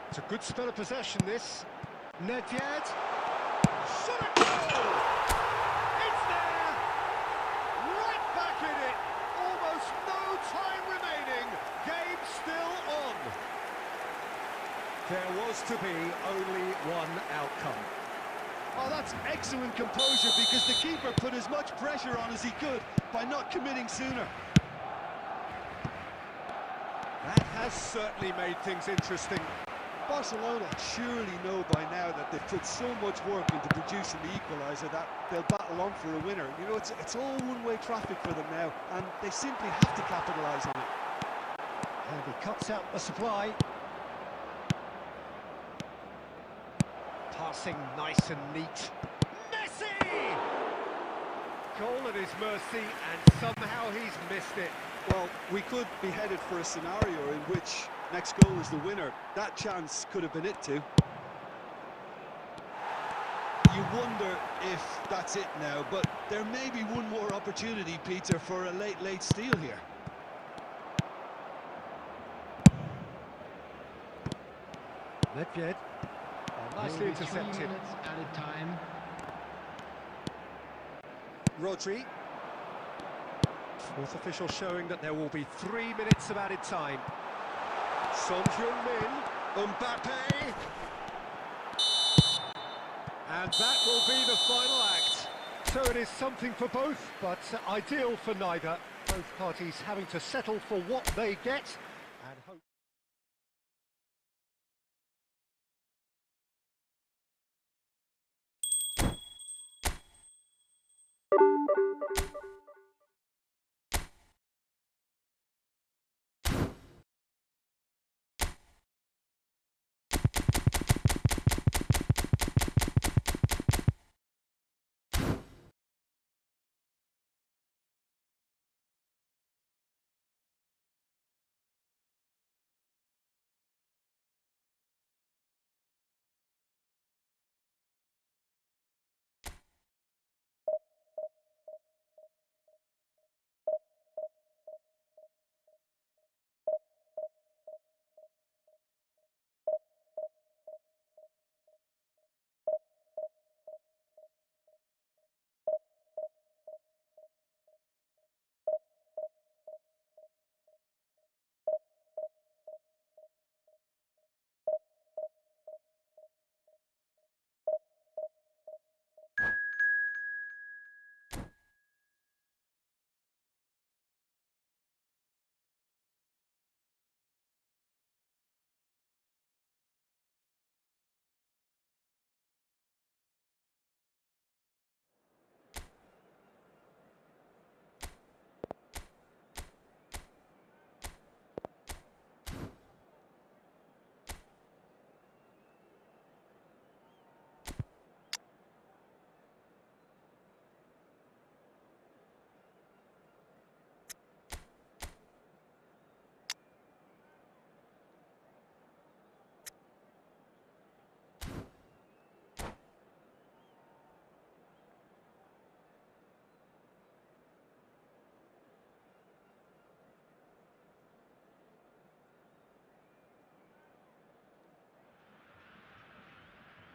It's a good spell of possession, this. Nedved. Shot a goal! It's there! Right back in it! Almost no time remaining. Game still on. There was to be only one outcome. Oh, that's excellent composure, because the keeper put as much pressure on as he could by not committing sooner. That has certainly made things interesting. Barcelona surely know by now that they've put so much work into producing the equaliser that they'll battle on for a winner. You know, it's all one-way traffic for them now, and they simply have to capitalise on it. And he cuts out the supply. Passing nice and neat. Messi! Goal at his mercy, and somehow he's missed it. Well, we could be headed for a scenario in which next goal is the winner. That chance could have been it too. you wonder if that's it now, but there may be one more opportunity, Peter, for a late steal here. Nedved, nicely intercepted. 3 minutes added time. Rodri. Fourth official showing that there will be 3 minutes of added time. Son Heung-min, Mbappe. And that will be the final act. So it is something for both, but ideal for neither. Both parties having to settle for what they get and hope.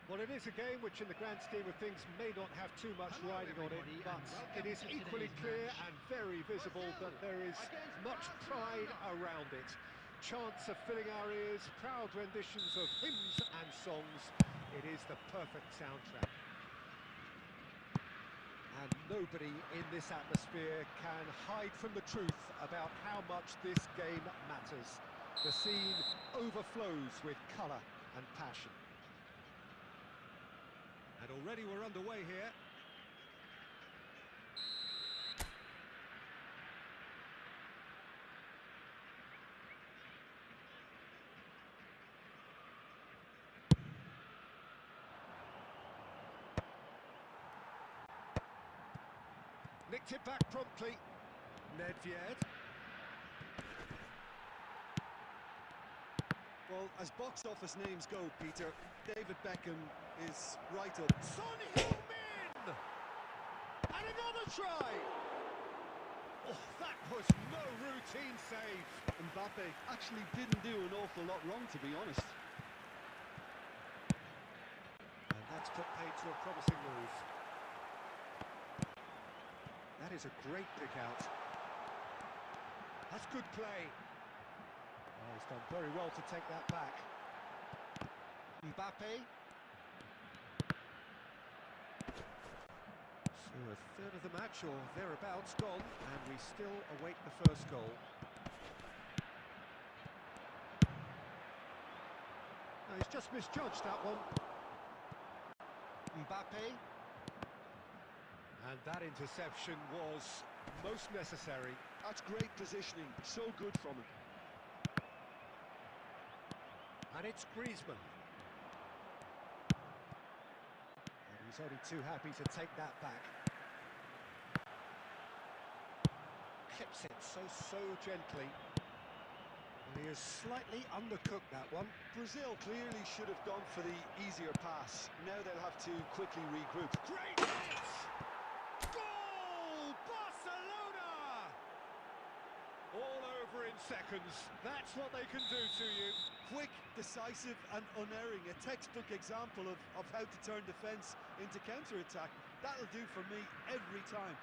Well, it is a game which in the grand scheme of things may not have too much riding on it, but it is equally clear and very visible that there is much pride around it. Chants are filling our ears, proud renditions of hymns and songs. It is the perfect soundtrack. And nobody in this atmosphere can hide from the truth about how much this game matters. The scene overflows with colour and passion. And already we're underway here. Nicked it back promptly. Nedved. Well, as box office names go, Peter, David Beckham is right up. Son Heung-min! And another try! Oh, that was no routine save. Mbappe actually didn't do an awful lot wrong, to be honest. And that's put paid to a promising move. That is a great pick out. That's good play. Oh, he's done very well to take that back. Mbappe. So a third of the match, or thereabouts, gone, and we still await the first goal. No, he's just misjudged that one. Mbappe. And that interception was most necessary. That's great positioning, so good from him. And it's Griezmann. And he's only too happy to take that back. Clips it so gently. And He has slightly undercooked that one. Brazil clearly should have gone for the easier pass. Now they'll have to quickly regroup. Great hit! Goal! Barcelona! All over in seconds. That's what they can do to you. Quick, decisive and unerring. A textbook example of how to turn defence into counter-attack. That'll do for me every time.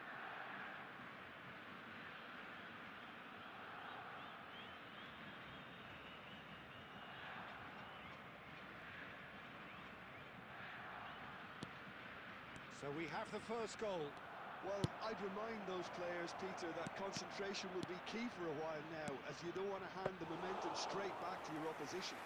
So we have the first goal. Well, I'd remind those players, Peter, that concentration will be key for a while now, as you don't want to hand the momentum straight back to your opposition.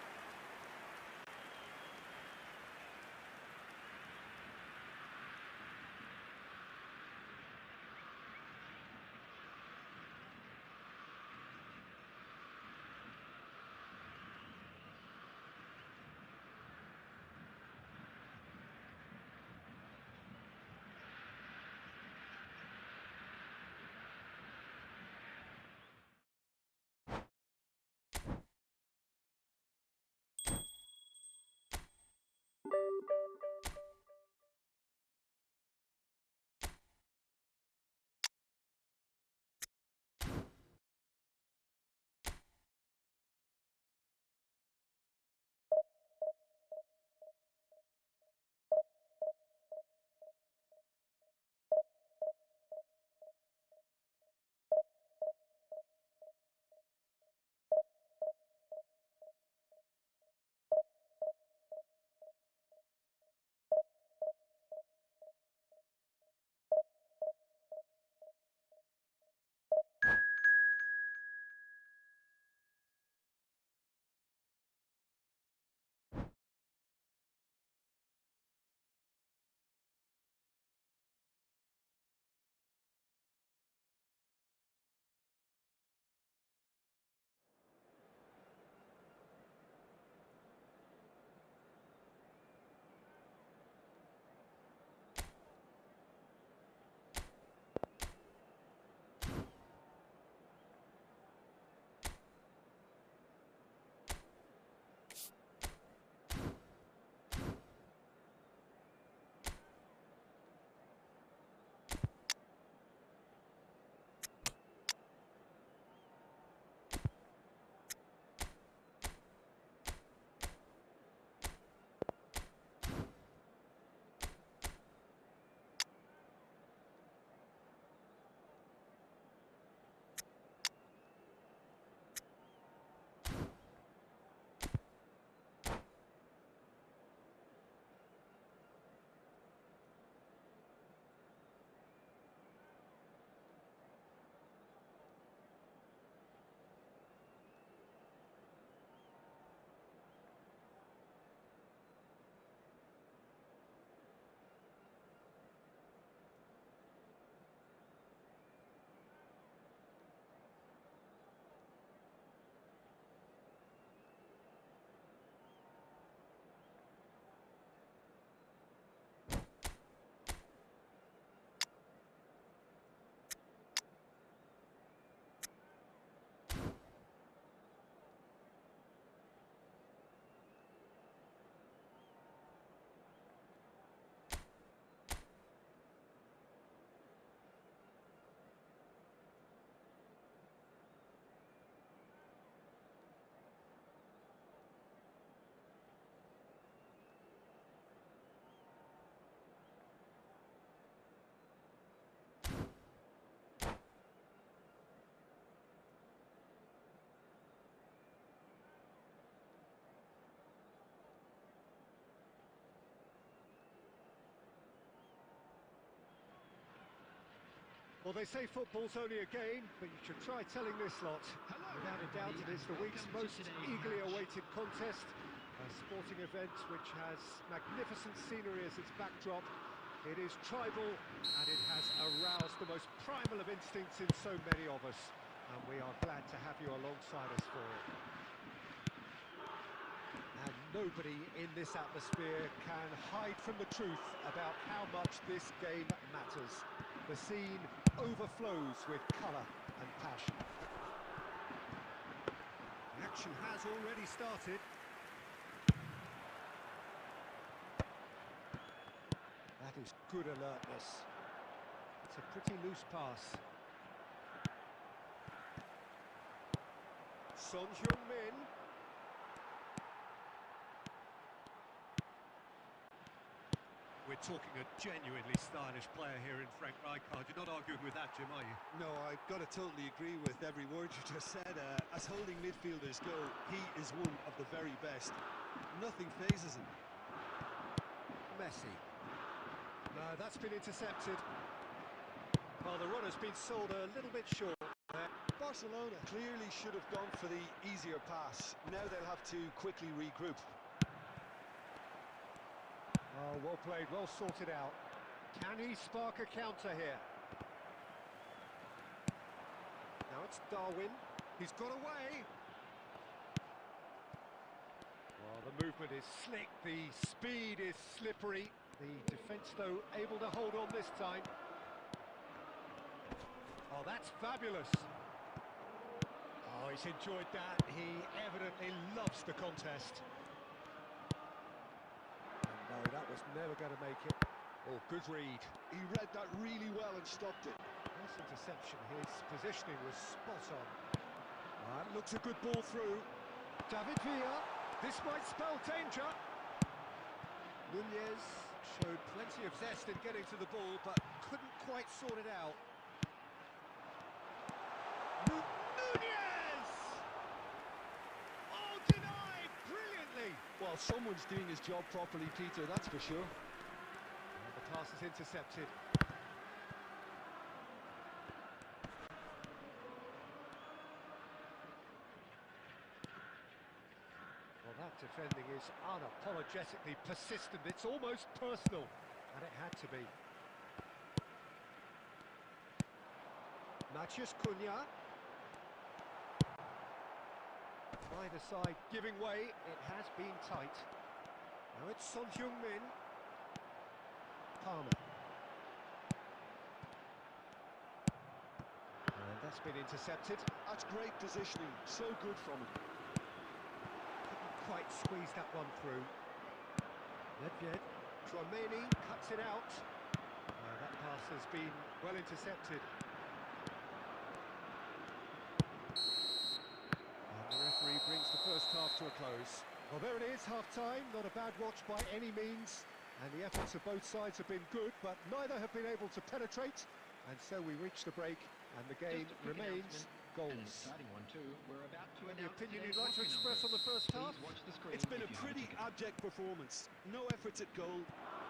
Well, they say football's only a game, but you should try telling this lot. Without a doubt, it is the week's most eagerly awaited contest. A sporting event which has magnificent scenery as its backdrop. It is tribal, and it has aroused the most primal of instincts in so many of us. And we are glad to have you alongside us for it. And nobody in this atmosphere can hide from the truth about how much this game matters. The scene overflows with colour and passion. Action has already started. That is good alertness. It's a pretty loose pass. Son Heung-min. We're talking a genuinely stylish player here in Frank Rijkaard. You're not arguing with that, Jim, are you? No, I've got to totally agree with every word you just said. As holding midfielders go, he is one of the very best. Nothing phases him. Messi. No, that's been intercepted. Well, the runner's been sold a little bit short there. Barcelona clearly should have gone for the easier pass. Now they'll have to quickly regroup. Oh, well played, well sorted out. Can he spark a counter here? Now it's Darwin. He's got away. Well, the movement is slick, the speed is slippery. The defence, though, able to hold on this time. Oh, that's fabulous. Oh, he's enjoyed that. He evidently loves the contest. No, that was never going to make it. Oh, good read. He read that really well and stopped it. Nice interception. His positioning was spot on. That looks a good ball through. David Villa. This might spell danger. Nunez showed plenty of zest in getting to the ball, but couldn't quite sort it out. Nunez! Oh, denied brilliantly. Well, someone's doing his job properly, Peter, that's for sure. And the pass is intercepted. Well, that defending is unapologetically persistent. It's almost personal, and it had to be. Matheus Cunha. Either side giving way, it has been tight. Now it's Son Heung-min. Palmer. And that's been intercepted. That's great positioning, so good from him. Couldn't quite squeeze that one through. Nedved. Chouameni cuts it out. That pass has been well intercepted. The referee brings the first half to a close. Well, there it is, half-time. Not a bad watch by any means. And the efforts of both sides have been good, but neither have been able to penetrate. And so we reach the break, and the game remains goals. Any opinion you'd like to express on the first half? It's been a pretty abject performance. No efforts at goal.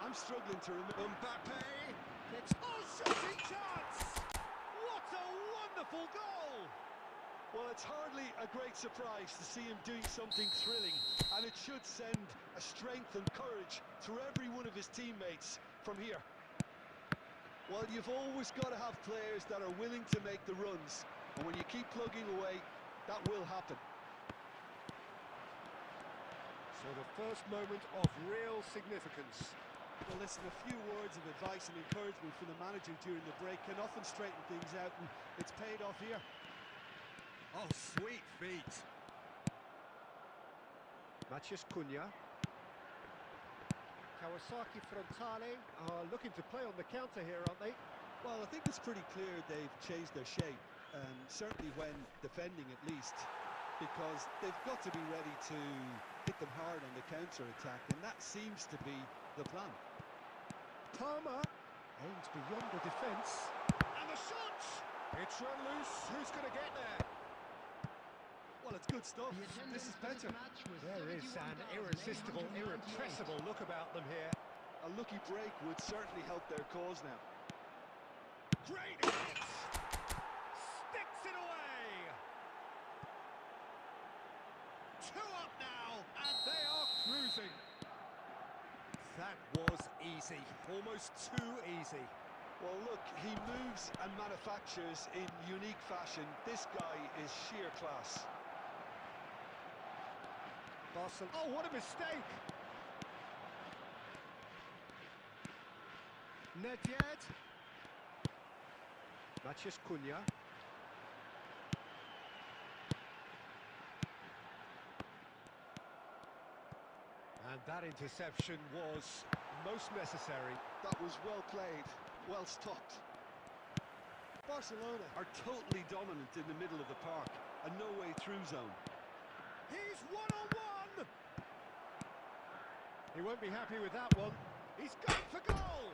I'm struggling to remember. Mbappe gets... Oh, shooting chance! What a wonderful goal! Well, it's hardly a great surprise to see him doing something thrilling, and it should send a strength and courage through every one of his teammates from here. Well, you've always got to have players that are willing to make the runs, and when you keep plugging away, that will happen. So the first moment of real significance. Well, listen, a few words of advice and encouragement from the manager during the break can often straighten things out, and it's paid off here. Oh, sweet feet. Matheus Cunha. Kawasaki Frontale are looking to play on the counter here, aren't they? Well, I think it's pretty clear they've changed their shape, certainly when defending at least, because they've got to be ready to hit them hard on the counter-attack, and that seems to be the plan. Palmer aims beyond the defence. And the shot! It's run loose. Who's going to get there? Well, it's good stuff. This is better. There is an irresistible, irrepressible look about them here. A lucky break would certainly help their cause now. Great hit! Sticks it away! 2 up now, and they are cruising. That was easy, almost too easy. Well, look, he moves and manufactures in unique fashion. This guy is sheer class. Barcelona. Oh, what a mistake! Nedved. Matheus Cunha. And that interception was most necessary. That was well played, well stopped. Barcelona Are totally dominant in the middle of the park, and no way through zone. He's one-on-one! He won't be happy with that one. He's going for goal!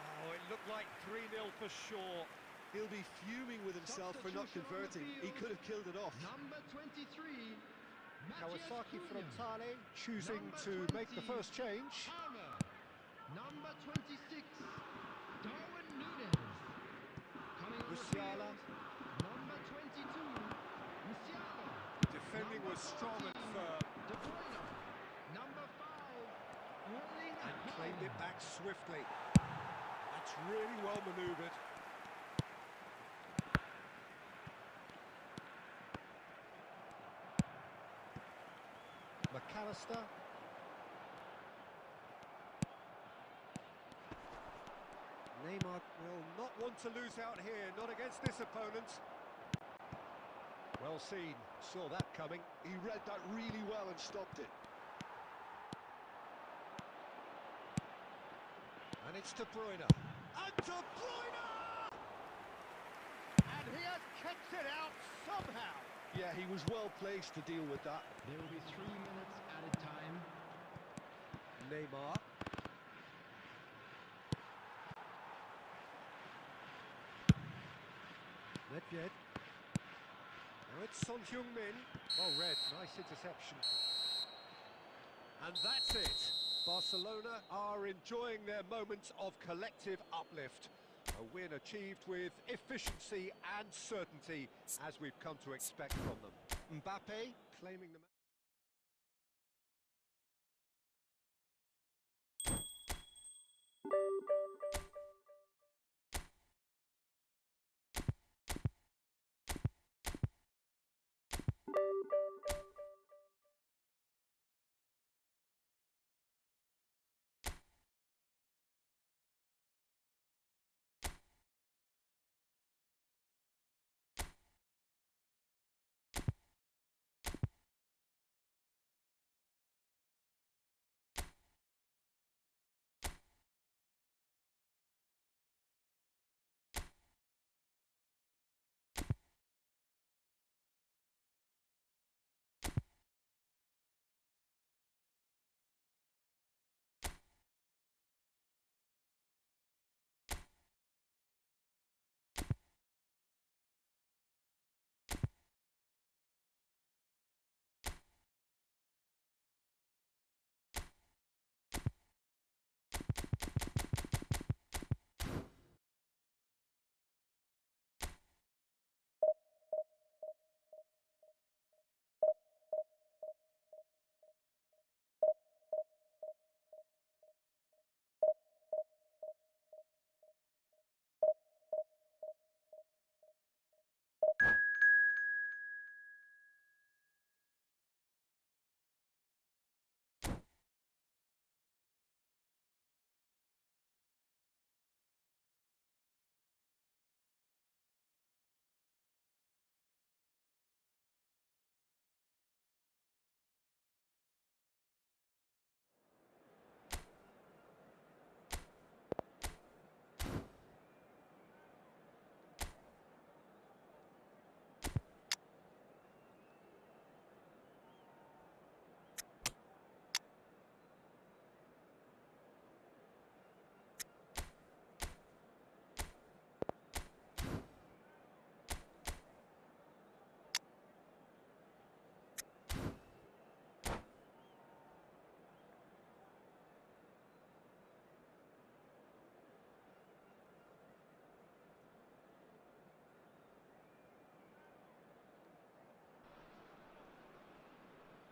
Oh, it looked like 3-0 for sure. He'll be fuming with himself for not converting. He could have killed it off. Number 23. Kawasaki Frontale choosing to make the first change. Number 26. Darwin Núñez. Coming on Musiala. the field. Number 22. Musiala. Defending was strong and firm. De Bruyne. Number 5. Erling And Haaland. claimed it back swiftly. That's really well manoeuvred. McAllister. Neymar will not want to lose out here, not against this opponent. Well seen, saw that coming. He read that really well and stopped it. And it's De Bruyne. And De Bruyne! And he has kicked it out somehow. Yeah, he was well placed to deal with that. There will be 3 minutes added time. Neymar. Nedved. Now it's Son Heung-min. Well read, nice interception. And that's it. Barcelona are enjoying their moments of collective uplift. A win achieved with efficiency and certainty, as we've come to expect from them. Mbappe claiming the...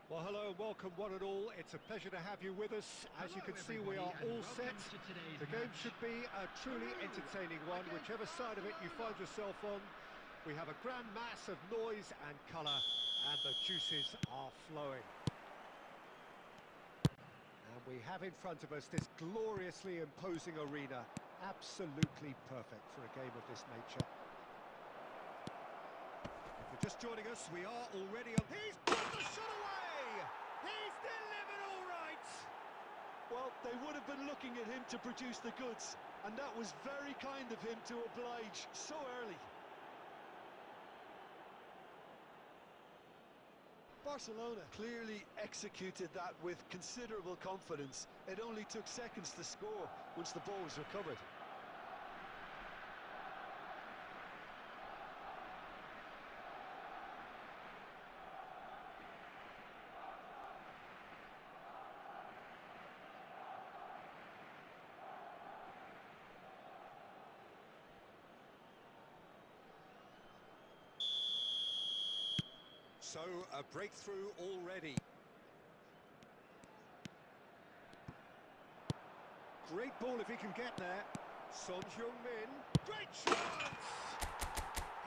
Well, hello and welcome one and all. It's a pleasure to have you with us. As you can see, we are all set. The game should be a truly entertaining one, whichever side of it you find yourself on. We have a grand mass of noise and colour, and the juices are flowing. And we have in front of us this gloriously imposing arena, absolutely perfect for a game of this nature. If you're just joining us, we are already on... He's put the shot away! He's delivered all right! Well, they would have been looking at him to produce the goods, and that was very kind of him to oblige so early. Barcelona clearly executed that with considerable confidence. It only took seconds to score once the ball was recovered. So, a breakthrough already. Great ball if he can get there. Son Heung-min. Great chance!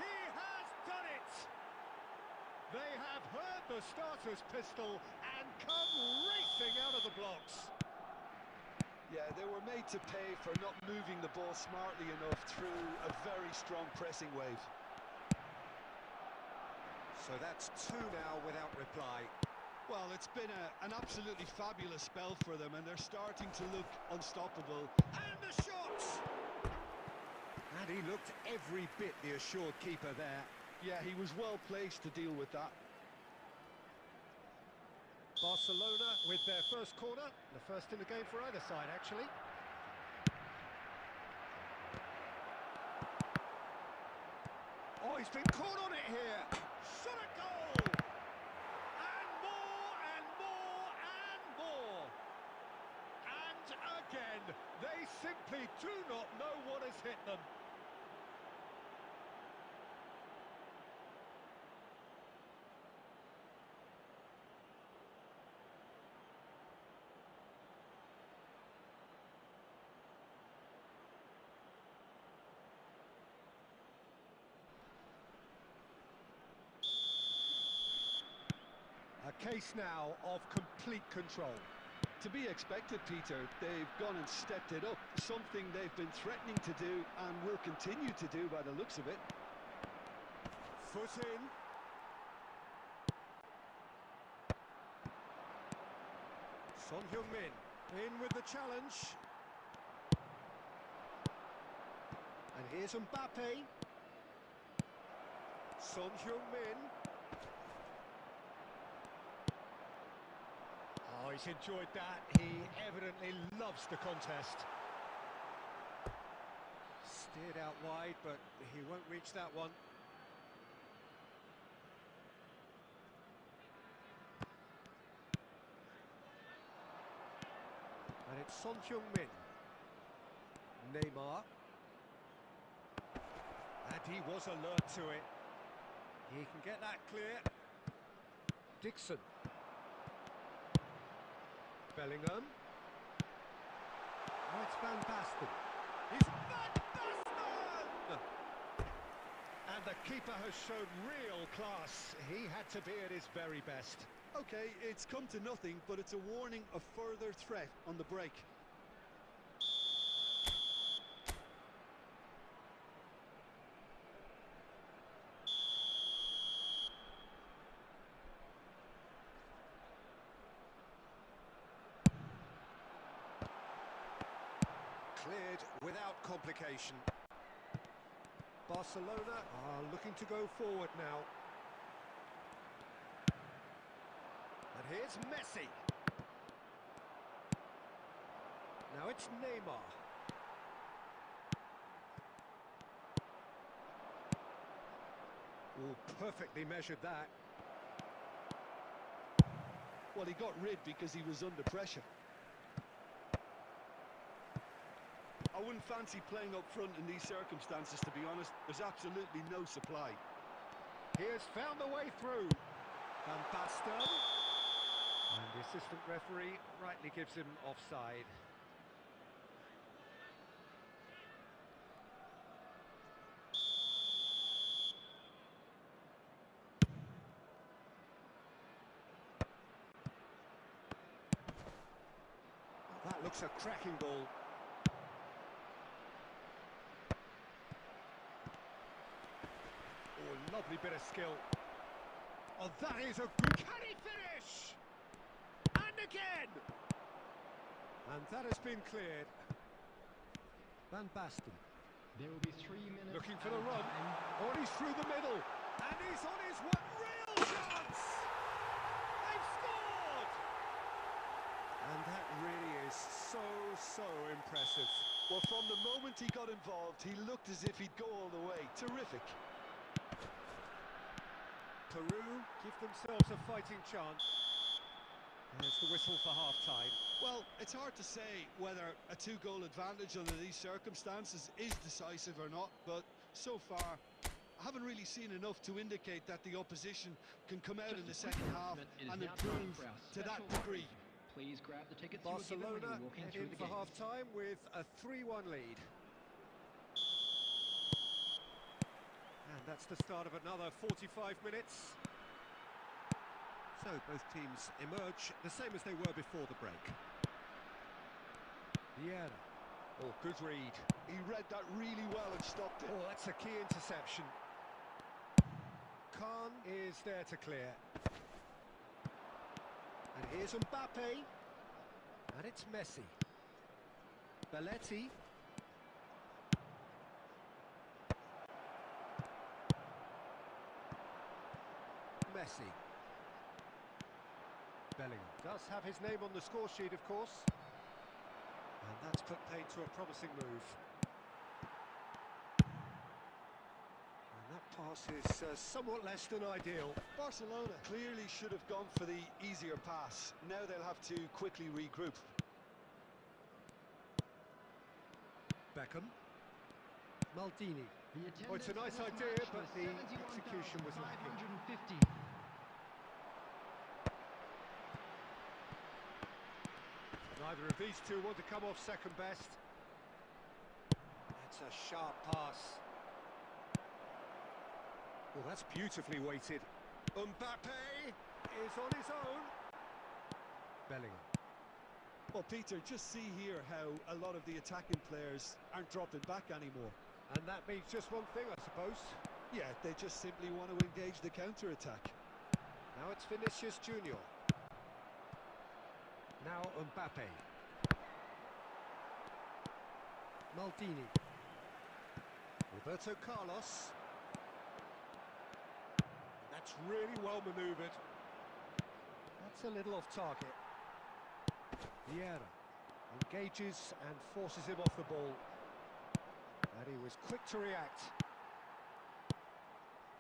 He has done it! They have heard the starter's pistol and come racing out of the blocks. Yeah, they were made to pay for not moving the ball smartly enough through a very strong pressing wave. So that's two now without reply. Well, it's been an absolutely fabulous spell for them, and they're starting to look unstoppable. And the shot! And he looked every bit the assured keeper there. Yeah, he was well placed to deal with that. Barcelona with their first corner, the first in the game for either side, actually. Oh, he's been caught on it here. Shot a goal! And more, and more, and more. And again, they simply do not know what has hit them. A case now of complete control. To be expected, Peter. They've gone and stepped it up, something they've been threatening to do and will continue to do by the looks of it. Foot in. Son Heung-min in with the challenge. And here's Mbappe. Son Heung-min. Oh, he's enjoyed that. He evidently loves the contest. Steered out wide, but he won't reach that one. And it's Son Heung-min. Neymar. And he was alert to it. He can get that clear. Dixon. Bellingham. Oh, it's Van Basten. He's Van Basten! And the keeper has shown real class. He had to be at his very best. Okay, it's come to nothing, but it's a warning of further threat on the break. Cleared without complication. Barcelona are looking to go forward now. And here's Messi. Now it's Neymar. Oh, perfectly measured that. Well, he got rid because he was under pressure. I wouldn't fancy playing up front in these circumstances, to be honest. There's absolutely no supply. He has found the way through. Van Basten. And the assistant referee rightly gives him offside. That looks a cracking ball. Oh, lovely bit of skill. Oh, that is a good... Can he finish? again! And that has been cleared. Van Basten. There will be 3 minutes. Looking for the run. Oh, he's through the middle. And he's on his way. Real chance! They've scored! And that really is so impressive. Well, from the moment he got involved, he looked as if he'd go all the way. Terrific. Peru give themselves a fighting chance. There's the whistle for half-time. Well, it's hard to say whether a 2-goal advantage under these circumstances is decisive or not, but so far, I haven't really seen enough to indicate that the opposition can come out in the second half and improve to that degree. Please grab the tickets. Barcelona head in for half-time with a 3-1 lead. And that's the start of another 45 minutes. So both teams emerge the same as they were before the break. Vieira. Oh, good read. He read that really well and stopped it. Oh, that's a key interception. Khan is there to clear. And here's Mbappe. And it's Messi. Belletti. Messi. Bellingham does have his name on the score sheet, of course. And that's put paid to a promising move. And that pass is somewhat less than ideal. Barcelona clearly should have gone for the easier pass. Now they'll have to quickly regroup. Beckham. Maldini. Oh, it's a nice idea, but the execution was lacking. 550. Neither of these two want to come off second best. That's a sharp pass. Well, that's beautifully weighted. Mbappe is on his own. Bellingham. Well, Peter, just see here how a lot of the attacking players aren't dropping back anymore. And that means just one thing, I suppose. Yeah, they just simply want to engage the counter-attack. Now it's Vinicius Junior. Now Mbappe. Maldini. Roberto Carlos. That's really well manoeuvred. That's a little off target. Vieira engages and forces him off the ball. And he was quick to react.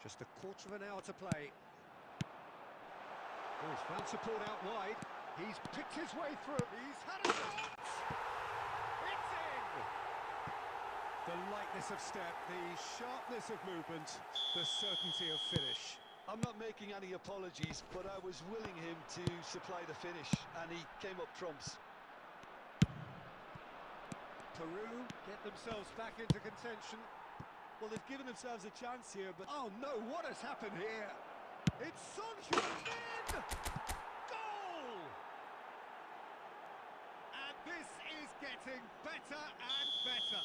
Just a quarter of an hour to play. Oh, he's found support out wide. He's picked his way through. He's had a shot! It's in! The lightness of step, the sharpness of movement, the certainty of finish. I'm not making any apologies, but I was willing him to supply the finish, and he came up trumps. Peru get themselves back into contention. Well, they've given themselves a chance here, but... Oh no, what has happened here? It's Son Heung-min! Goal! And this is getting better and better.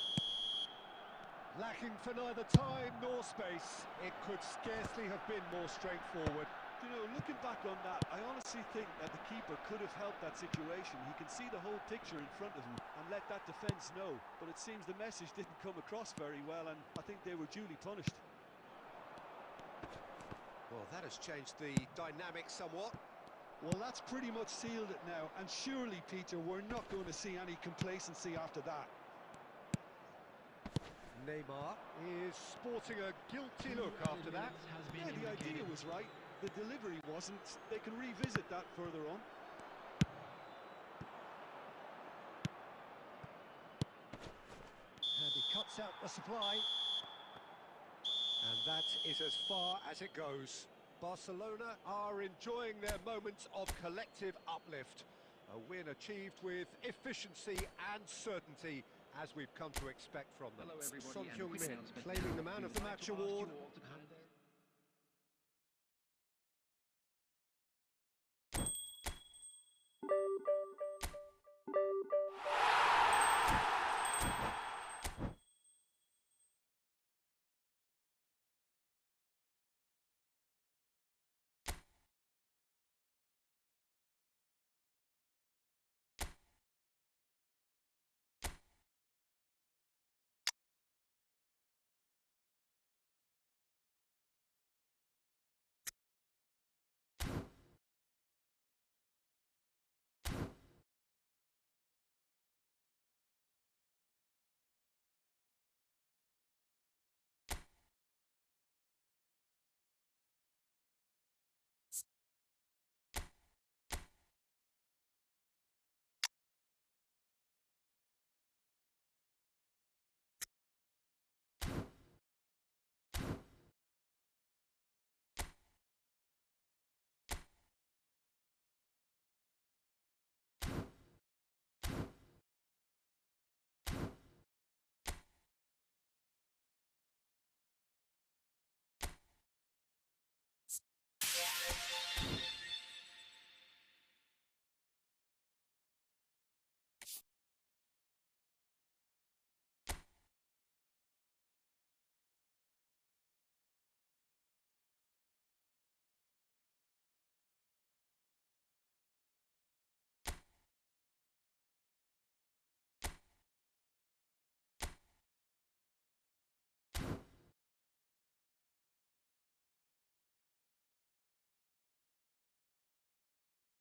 Lacking for neither time nor space, it could scarcely have been more straightforward. You know, looking back on that, I honestly think that the keeper could have helped that situation. He can see the whole picture in front of him and let that defence know. But it seems the message didn't come across very well, and I think they were duly punished. Well, that has changed the dynamic somewhat. Well, that's pretty much sealed it now. And surely, Peter, we're not going to see any complacency after that. Neymar is sporting a guilty look after that. Yeah, the idea was right. The delivery wasn't. They can revisit that further on. And he cuts out the supply. And that is as far as it goes. Barcelona are enjoying their moments of collective uplift. A win achieved with efficiency and certainty, as we've come to expect from them. Hello everybody, Son Heung-min claiming the Man of the Match award